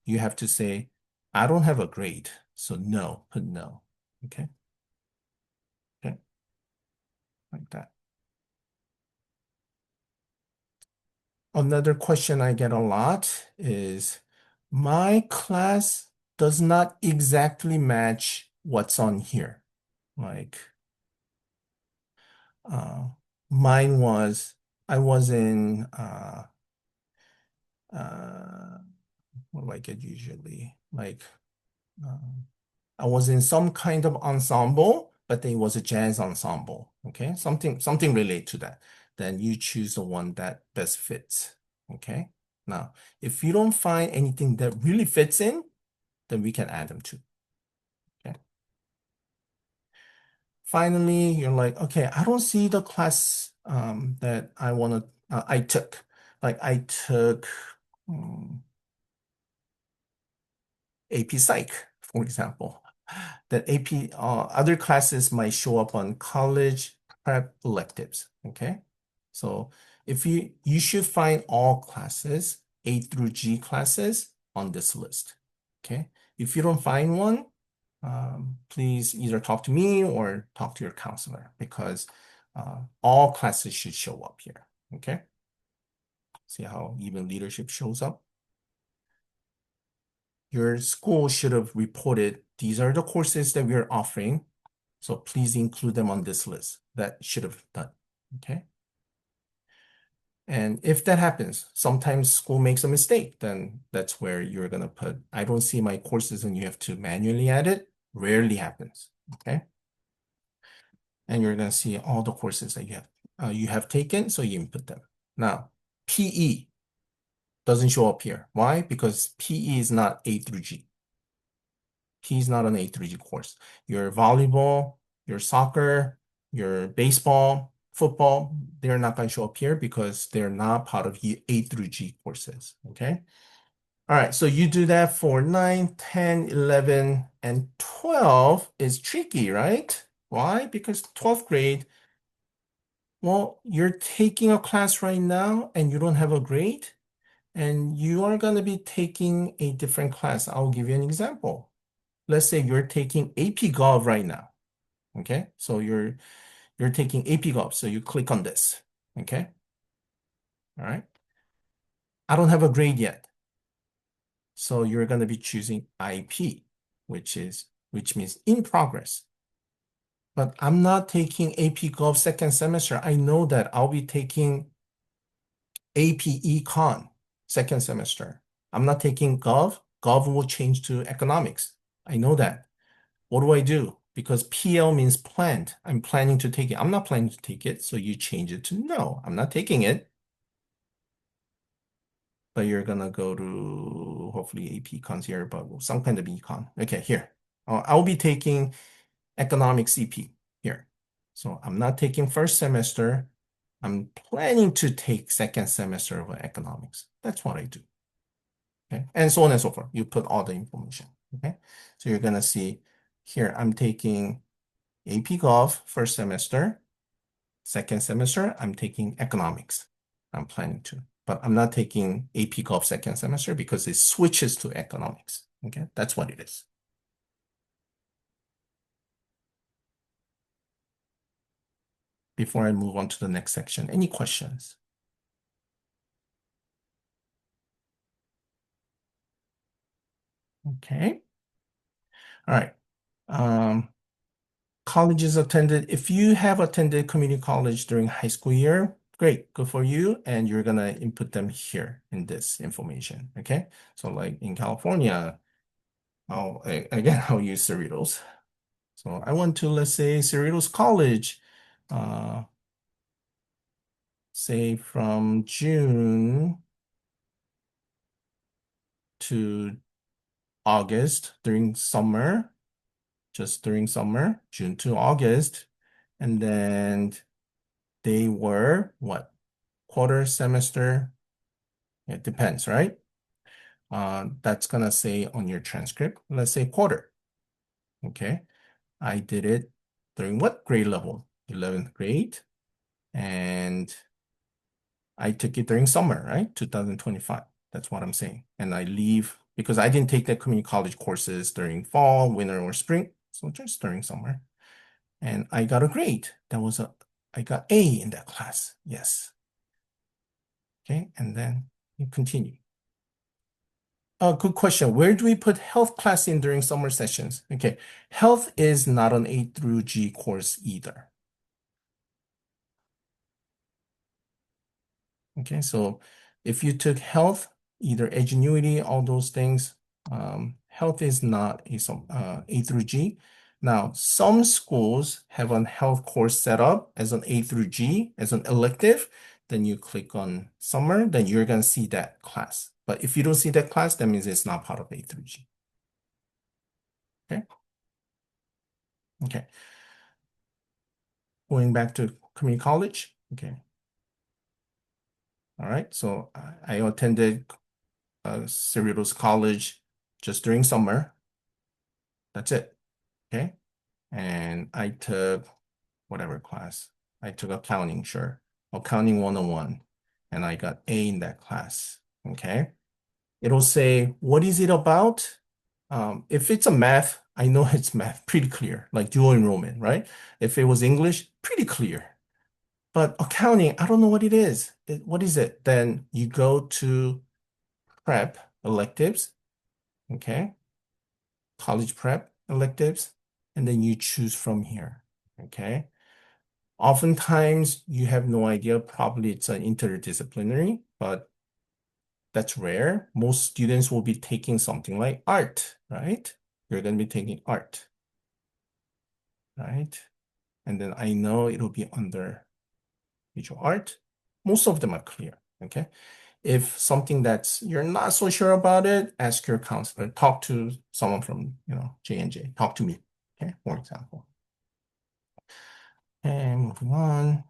You have to say, I don't have a grade. So no, put no. Okay. Okay. Like that. Another question I get a lot is my class does not exactly match what's on here. Like, uh, mine was, I was in, uh, what do I get usually? Like, um, I was in some kind of ensemble, but it was a jazz ensemble. Okay, something related to that. Then you choose the one that best fits. Okay. Now, if you don't find anything that really fits in, then we can add them too. Okay. Finally, you're like, okay, I don't see the class that I took. Like I took um, AP Psych, for example. That AP, other classes might show up on college prep electives, okay? So if you should find all classes, A through G classes on this list, okay? If you don't find one, please either talk to me or talk to your counselor because all classes should show up here. Okay? See how even leadership shows up? Your school should have reported these are the courses that we're offering. So please include them on this list. That should have done. Okay? And if that happens, sometimes school makes a mistake, then that's where you're going to put, I don't see my courses and you have to manually add it. Rarely happens. Okay? And you're going to see all the courses that you have taken, so you input them. Now, PE doesn't show up here. Why? Because PE is not A through G. PE is not an A through G course. Your volleyball, your soccer, your baseball, football, they're not going to show up here because they're not part of A through G courses, okay? All right, so you do that for 9, 10, 11, and 12 is tricky, right? Why? Because 12th grade, well, you're taking a class right now and you don't have a grade, and you are going to be taking a different class. I'll give you an example. Let's say you're taking AP Gov right now. Okay, so you're taking AP Gov, so you click on this. Okay, all right. I don't have a grade yet, so you're going to be choosing IP, which means in progress. But I'm not taking AP Gov second semester. I know that I'll be taking AP Econ second semester. I'm not taking Gov. Gov will change to economics. I know that. What do I do? Because PL means planned. I'm planning to take it. I'm not planning to take it, so you change it to no, I'm not taking it. But you're gonna go to hopefully AP Econs here, but some kind of econ. Okay, here. I'll be taking economics CP here. So I'm not taking first semester. I'm planning to take second semester of economics. That's what I do. Okay, and so on and so forth. You put all the information. Okay, so you're gonna see here. I'm taking AP Gov first semester. Second semester, I'm taking economics. I'm planning to, but I'm not taking AP Gov second semester because it switches to economics. Okay, that's what it is. Before I move on to the next section, any questions? Okay. All right. Um, colleges attended. If you have attended community college during high school year, great, good for you. And you're gonna input them here in this information. Okay. So like in California, again, I'll use Cerritos. So I went to, let's say, Cerritos College, uh, say from June to August during summer, just during summer, June to August. And then they were what? Quarter semester? It depends, right? That's gonna say on your transcript, let's say quarter. Okay. I did it during what grade level? 11th grade. And I took it during summer, right? 2025. That's what I'm saying. And I leave because I didn't take the community college courses during fall, winter, or spring. So just during summer. And I got a grade. I got A in that class. Yes. Okay. And then you continue. Good question. Where do we put health class in during summer sessions? Okay. Health is not an A through G course either. Okay, so if you took health, either Edgenuity, all those things, health is not A through G. Now, some schools have a health course set up as an A through G, as an elective. Then you click on summer, then you're going to see that class. But if you don't see that class, that means it's not part of A through G. Okay. Okay. Going back to community college. Okay. All right. So I attended Cerritos College just during summer. That's it. Okay. And I took whatever class. I took accounting, sure. Accounting 101. And I got A in that class. Okay. It'll say, what is it about? If it's a math I know it's math, pretty clear, like dual enrollment, right? If it was English, pretty clear. But accounting, I don't know what it is. What is it? Then you go to prep electives, okay? College prep electives, and then you choose from here, okay? Oftentimes you have no idea, probably it's an interdisciplinary, but that's rare. Most students will be taking something like art, right? You're going to be taking art, right? And then I know it'll be under visual art. Most of them are clear, okay? If something that's you're not so sure about it, ask your counselor. Talk to someone from, J&J. Talk to me, okay, for example. And moving on.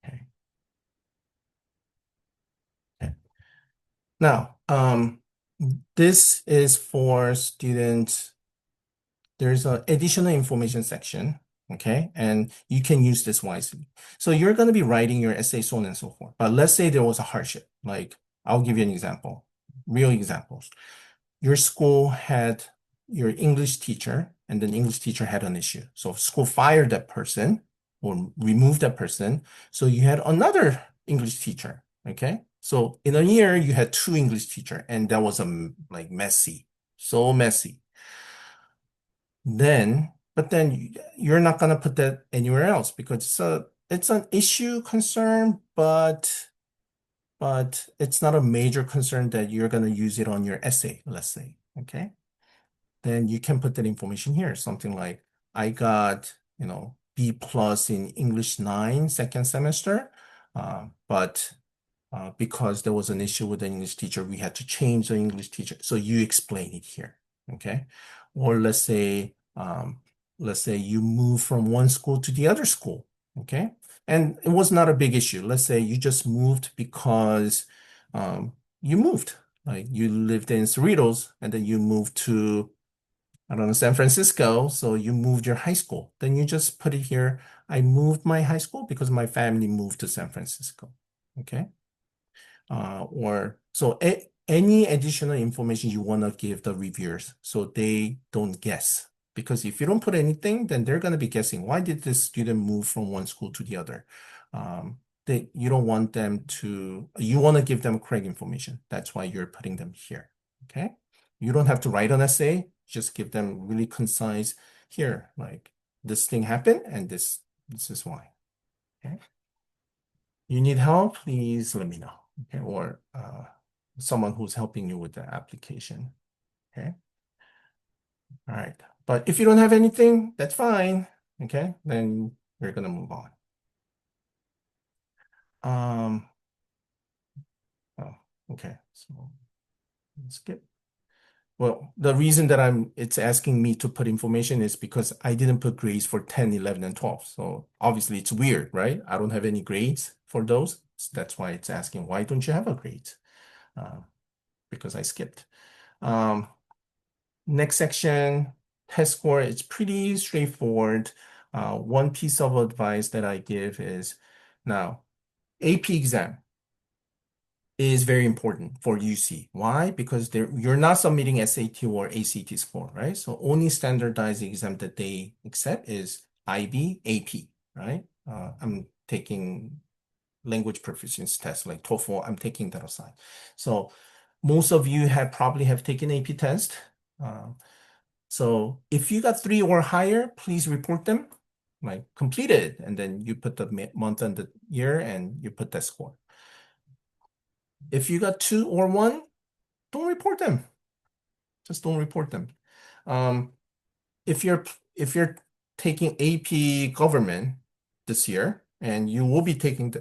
Okay. Okay. Now, this is for students. There's an additional information section, okay? And you can use this wisely. So you're going to be writing your essay, so on and so forth. But let's say there was a hardship. Like, I'll give you an example, real examples. Your school had your English teacher, and then English teacher had an issue. So school fired that person or removed that person. So you had another English teacher, okay? So in a year, you had two English teacher, and that was like messy, so messy. But then you're not gonna put that anywhere else because it's an issue concern, but it's not a major concern that you're gonna use it on your essay, let's say, okay? Then you can put that information here, something like I got, B plus in English 9 second semester, but because there was an issue with the English teacher, we had to change the English teacher. So you explain it here, okay? Or let's say you move from one school to the other school, okay? And it was not a big issue. Let's say you just moved because you moved, like you lived in Cerritos and then you moved to, I don't know, San Francisco. So you moved your high school. Then you just put it here. I moved my high school because my family moved to San Francisco, okay? Or so any additional information you want to give the reviewers so they don't guess. Because if you don't put anything, then they're going to be guessing. Why did this student move from one school to the other? You don't want them to, you want to give them correct information. That's why you're putting them here. Okay. You don't have to write an essay, just give them really concise here, like this thing happened and this is why. Okay. You need help, please let me know. Okay, or someone who's helping you with the application. Okay. All right. But if you don't have anything, that's fine. Okay, then we're gonna move on. Um, oh, okay. So let's skip. Well, the reason that it's asking me to put information is because I didn't put grades for 10, 11, and 12. So obviously it's weird, right? I don't have any grades for those. So that's why it's asking, why don't you have a grade? Uh, because I skipped. Um, Next section, test score. It's pretty straightforward. One piece of advice that I give is now, AP exam is very important for UC. Why? Because you're not submitting SAT or ACT score, right? So only standardized exam that they accept is IB, AP, right? I'm taking language proficiency test like TOEFL. I'm taking that aside. So most of you probably have taken AP test. So if you got 3 or higher, please report them, like completed, and then you put the month and the year and you put that score. If you got 2 or 1, don't report them. Just don't report them. Um, if you're taking AP government this year and you will be taking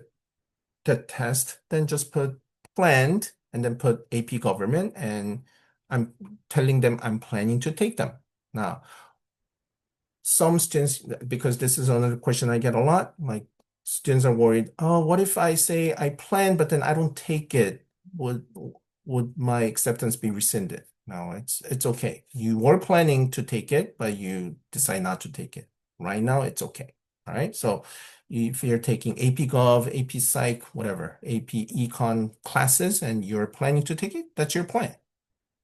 the test, then just put planned and then put AP government and I'm telling them I'm planning to take them. Now, some students, because this is another question I get a lot, like students are worried, oh, what if I say I plan, but then I don't take it? Would my acceptance be rescinded? No, it's okay. You were planning to take it, but you decide not to take it. Right now, it's okay. All right. So if you're taking AP Gov, AP Psych, whatever, AP Econ classes, and you're planning to take it, that's your plan.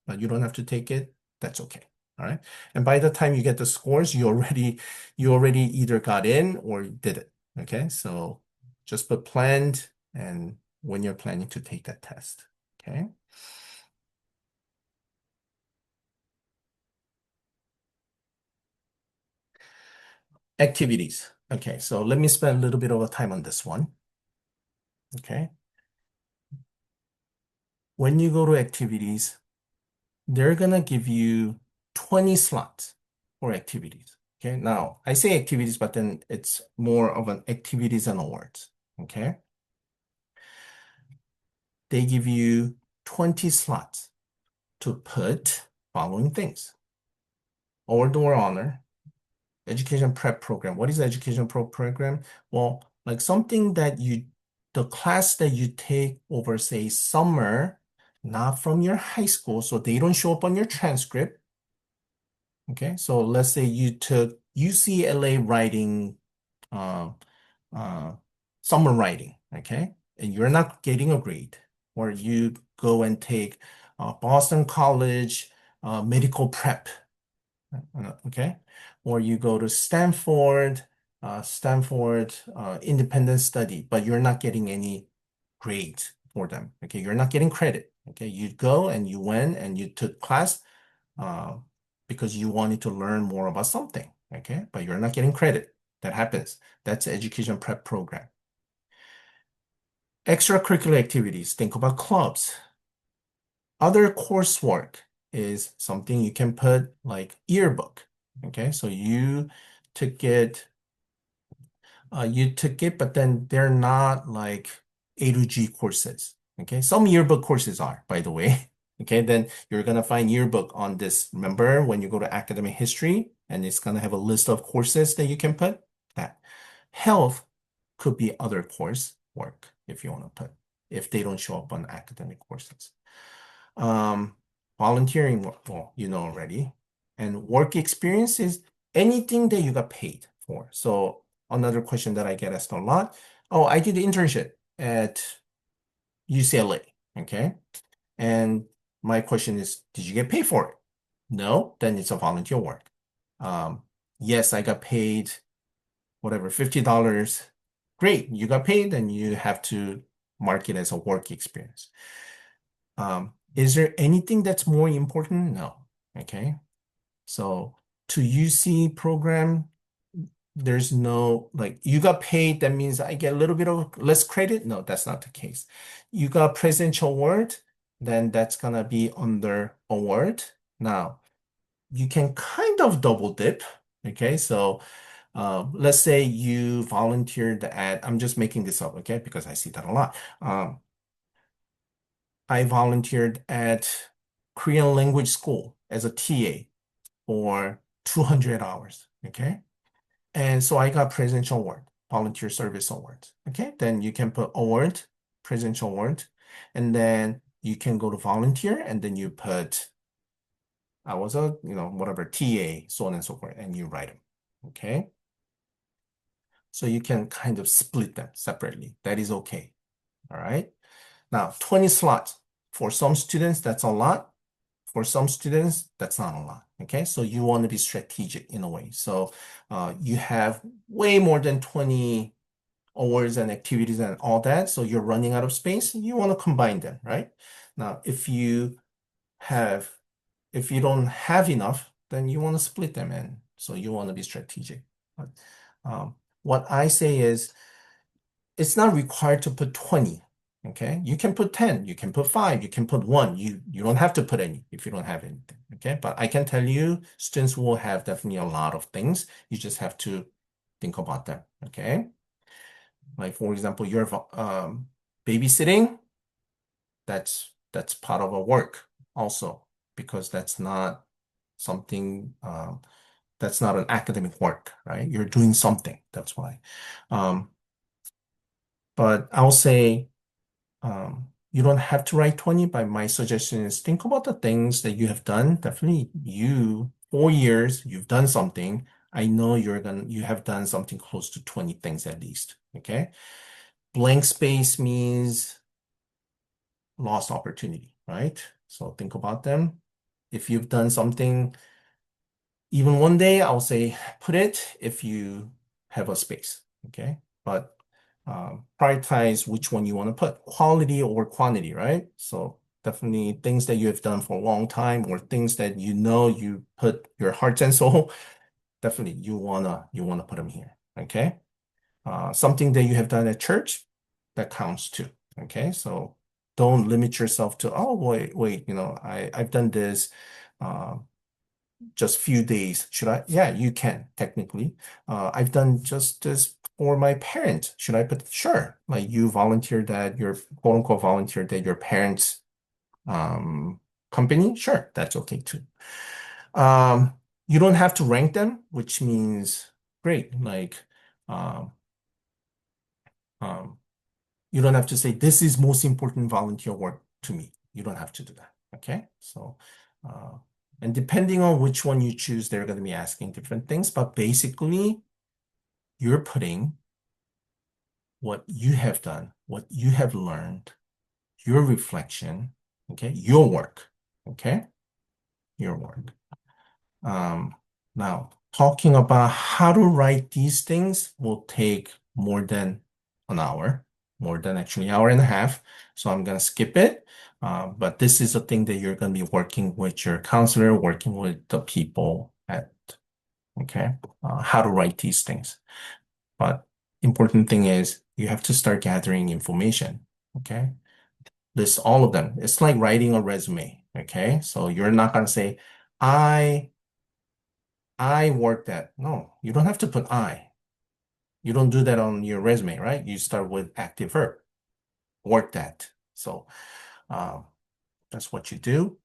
But you don't have to take it. That's okay. All right. And by the time you get the scores, you already either got in or you did it. Okay. So just put planned and when you're planning to take that test. Okay. Activities. Okay. So let me spend a little bit of time on this one. Okay. When you go to activities, they're gonna give you 20 slots for activities. Okay. Now I say activities, but then it's more of an activities and awards. Okay. They give you 20 slots to put following things. Award or honor, education prep program. What is education prep program? Well, like something that the class that you take over, say, summer, not from your high school, so they don't show up on your transcript. Okay, so let's say you took UCLA writing, uh, uh, summer writing, okay, and you're not getting a grade, or you go and take Boston College medical prep, okay, or you go to Stanford independent study, but you're not getting any grades for them, okay, you're not getting credit, okay, you go and you went and you took class uh, because you wanted to learn more about something, okay? But you're not getting credit. That happens. That's education prep program. Extracurricular activities, think about clubs. Other coursework is something you can put like yearbook, okay? So you took it, but then they're not like A to G courses. Okay. Some yearbook courses are, by the way. Okay. Then you're going to find yearbook on this. Remember when you go to academic history and it's going to have a list of courses that you can put that. Health could be other course work if you want to put, if they don't show up on academic courses. Um, Volunteering, well, you know already. And work experience is anything that you got paid for. So another question that I get asked a lot. Oh, I did the internship at UCLA. Okay. And my question is, did you get paid for it? No, then it's a volunteer work. Um, yes, I got paid whatever, $50. Great, you got paid, then you have to mark it as a work experience. Is there anything that's more important? No. Okay. So to UC program, there's no like you got paid, that means I get a little bit of less credit. No, that's not the case. You got presidential award, then that's gonna be under award. Now, you can kind of double dip. Okay, so let's say you volunteered at, I'm just making this up, okay, because I see that a lot. I volunteered at Korean language school as a TA for 200 hours. Okay. And so I got presidential award, volunteer service award. Okay. Then you can put award, presidential award, and then you can go to volunteer and then you put, I was a, whatever, TA, so on and so forth, and you write them. Okay. So you can kind of split them separately. That is okay. All right. Now, 20 slots. For some students, that's a lot. For some students, that's not a lot. Okay, so you want to be strategic in a way. So you have way more than 20 awards and activities and all that. So you're running out of space. You want to combine them, right? Now, have, if you don't have enough, then you want to split them in. So you want to be strategic. But, what I say is, it's not required to put 20. Okay, you can put 10, you can put 5, you can put 1. You don't have to put any if you don't have anything. Okay, but I can tell you students will have definitely a lot of things. You just have to think about them. Okay, like for example, you're babysitting, that's part of a work also, because something that's not an academic work, right? You're doing something, that's why. Um, but I'll say you don't have to write 20, but my suggestion is think about the things that you have done. Definitely 4 years, you've done something. I know you have done something close to 20 things at least. Okay. Blank space means lost opportunity, right? So think about them. If you've done something Even one day, I'll say put it if you have a space, okay? But prioritize which one you want to put, quality or quantity, right? So definitely things that you have done for a long time or things that you know you put your heart and soul, definitely you wanna put them here, okay? Something that you have done at church, that counts too, okay? So don't limit yourself to, oh, wait, I've done this. Uh, just few days. Should I? Yeah, you can technically. I've done just this for my parents. Should I put? Sure. Like you volunteered at your quote unquote volunteered at your parents' um, company. Sure, that's okay too. Um, you don't have to rank them, which means great. Like, um, um, you don't have to say this is most important volunteer work to me. You don't have to do that. Okay. So, uh, and depending on which one you choose, they're going to be asking different things. But basically, you're putting what you have done, what you have learned, your reflection, okay, your work, okay, your work. Um, Now, talking about how to write these things will take more than an hour, more than actually an hour and a half. So I'm going to skip it. But this is a thing that you're going to be working with your counselor, working with the people at, okay, how to write these things. But important thing is you have to start gathering information, okay? List all of them. It's like writing a resume, okay? So you're not going to say, I I worked at. No, you don't have to put I. You don't do that on your resume, right? You start with active verb, worked at. So um, that's what you do.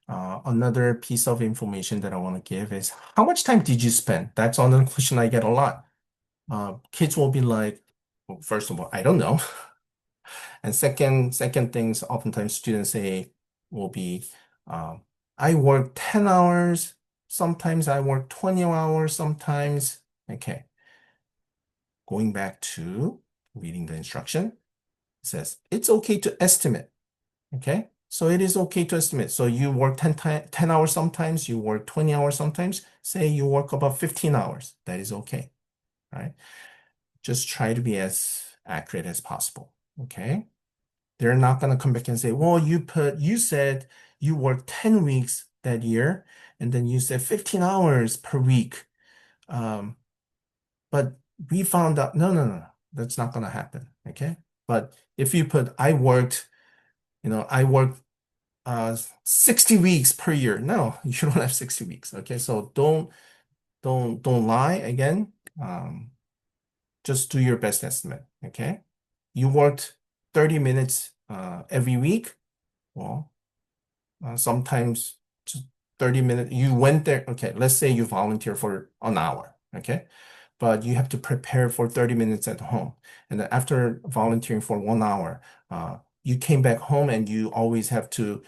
Another piece of information that I want to give is how much time did you spend? That's another question I get a lot. Kids will be like, well, first of all, I don't know. And second things oftentimes students say will be, um, I work 10 hours, sometimes I work 20 hours, sometimes. Okay. Going back to reading the instruction, it says it's okay to estimate. Okay. So it is okay to estimate. So you work 10 hours sometimes, you work 20 hours sometimes. Say you work about 15 hours. That is okay. Right. Just try to be as accurate as possible. Okay. They're not going to come back and say, well, you said you worked 10 weeks that year, and then you said 15 hours per week. Um, but we found out, no, that's not going to happen. Okay. But if you put, I worked 60 weeks per year. No, you don't have 60 weeks. Okay. So don't lie again. Just do your best estimate. Okay. You worked 30 minutes every week. Well, sometimes just 30 minutes. You went there. Okay, let's say you volunteer for an hour. Okay, but you have to prepare for 30 minutes at home. And then after volunteering for 1 hour, you came back home and you always have to,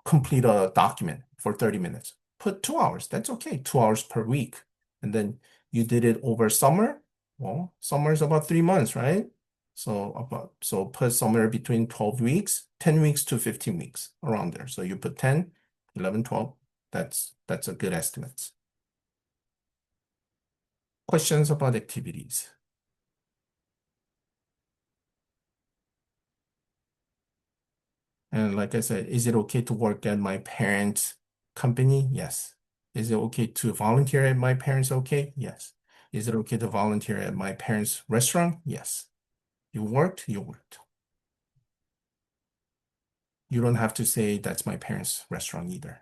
complete a document for 30 minutes. Put 2 hours. That's okay. 2 hours per week. And then you did it over summer. Well, summer is about 3 months, right? So put somewhere between 12 weeks, 10 weeks to 15 weeks around there. So you put 10, 11, 12. That's a good estimate. Questions about activities. And like I said, is it okay to work at my parents' company? Yes. Is it okay to volunteer at my parents' okay? Yes. Is it okay to volunteer at my parents' restaurant? Yes. You worked, you worked. You don't have to say that's my parents' restaurant either.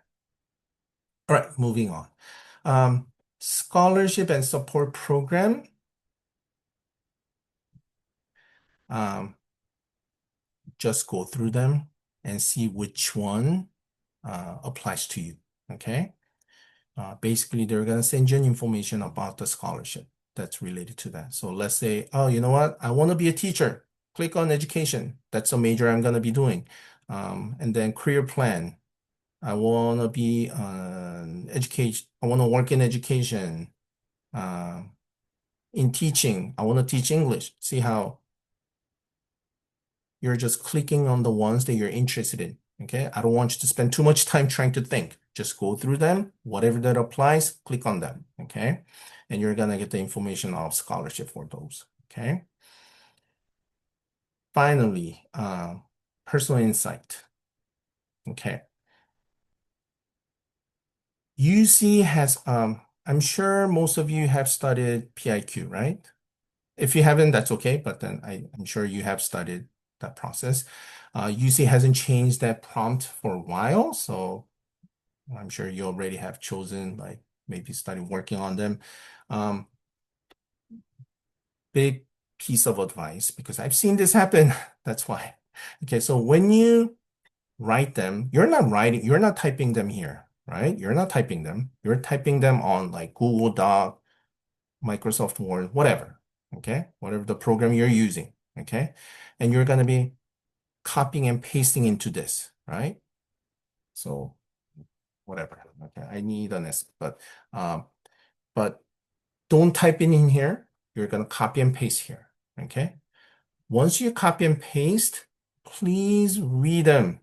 All right, moving on. Um, Scholarship and support program. Um, just go through them and see which one applies to you. Okay. Basically, they're going to send you information about the scholarship that's related to that. So let's say, oh, you know what? I want to be a teacher. Click on education. That's a major I'm going to be doing. And then career plan. I want to be education. I want to work in education, uh, in teaching. I want to teach English. See how you're just clicking on the ones that you're interested in. Okay. I don't want you to spend too much time trying to think. Just go through them. Whatever that applies, click on them. Okay. And you're going to get the information of scholarship for those. Okay. Finally, personal insight. Okay. UC has, I'm sure most of you have studied PIQ, right? If you haven't, that's okay, but then I'm sure you have studied that process. UC hasn't changed that prompt for a while, so I'm sure you already have chosen, like maybe started working on them. Um, Big piece of advice, because I've seen this happen. That's why. Okay, so when you write them, you're not typing them here, right? You're not typing them. You're typing them on like Google Doc, Microsoft Word, whatever. Okay, whatever the program you're using. Okay, and you're gonna be copying and pasting into this, right? So whatever. Okay, I need an S, but don't type it in here. You're gonna copy and paste here. Okay. Once you copy and paste, please read them.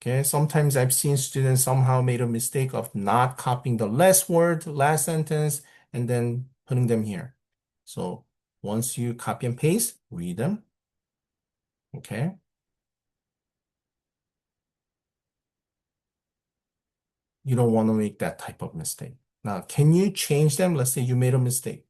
Okay. Sometimes I've seen students somehow made a mistake of not copying the last word, last sentence, and then putting them here. So once you copy and paste, read them. Okay. You don't want to make that type of mistake. Now, can you change them? Let's say you made a mistake.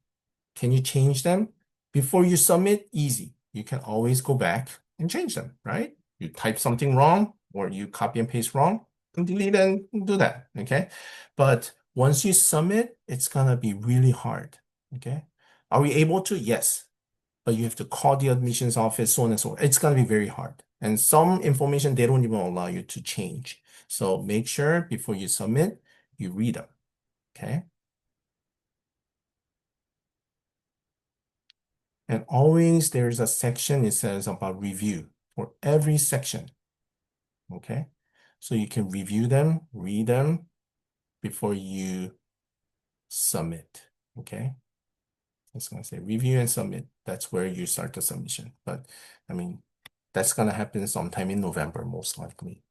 Can you change them? Before you submit, easy. You can always go back and change them, right? You type something wrong or you copy and paste wrong, and delete and do that, okay? But once you submit, it's gonna be really hard, okay? Are we able to? Yes, but you have to call the admissions office, so on and so on. It's gonna be very hard. And some information, they don't even allow you to change. So make sure before you submit, you read them, okay? And always there's a section it says about review for every section. Okay. So you can review them, read them before you submit. Okay. It's going to say review and submit. That's where you start the submission. But I mean, that's going to happen sometime in November, most likely.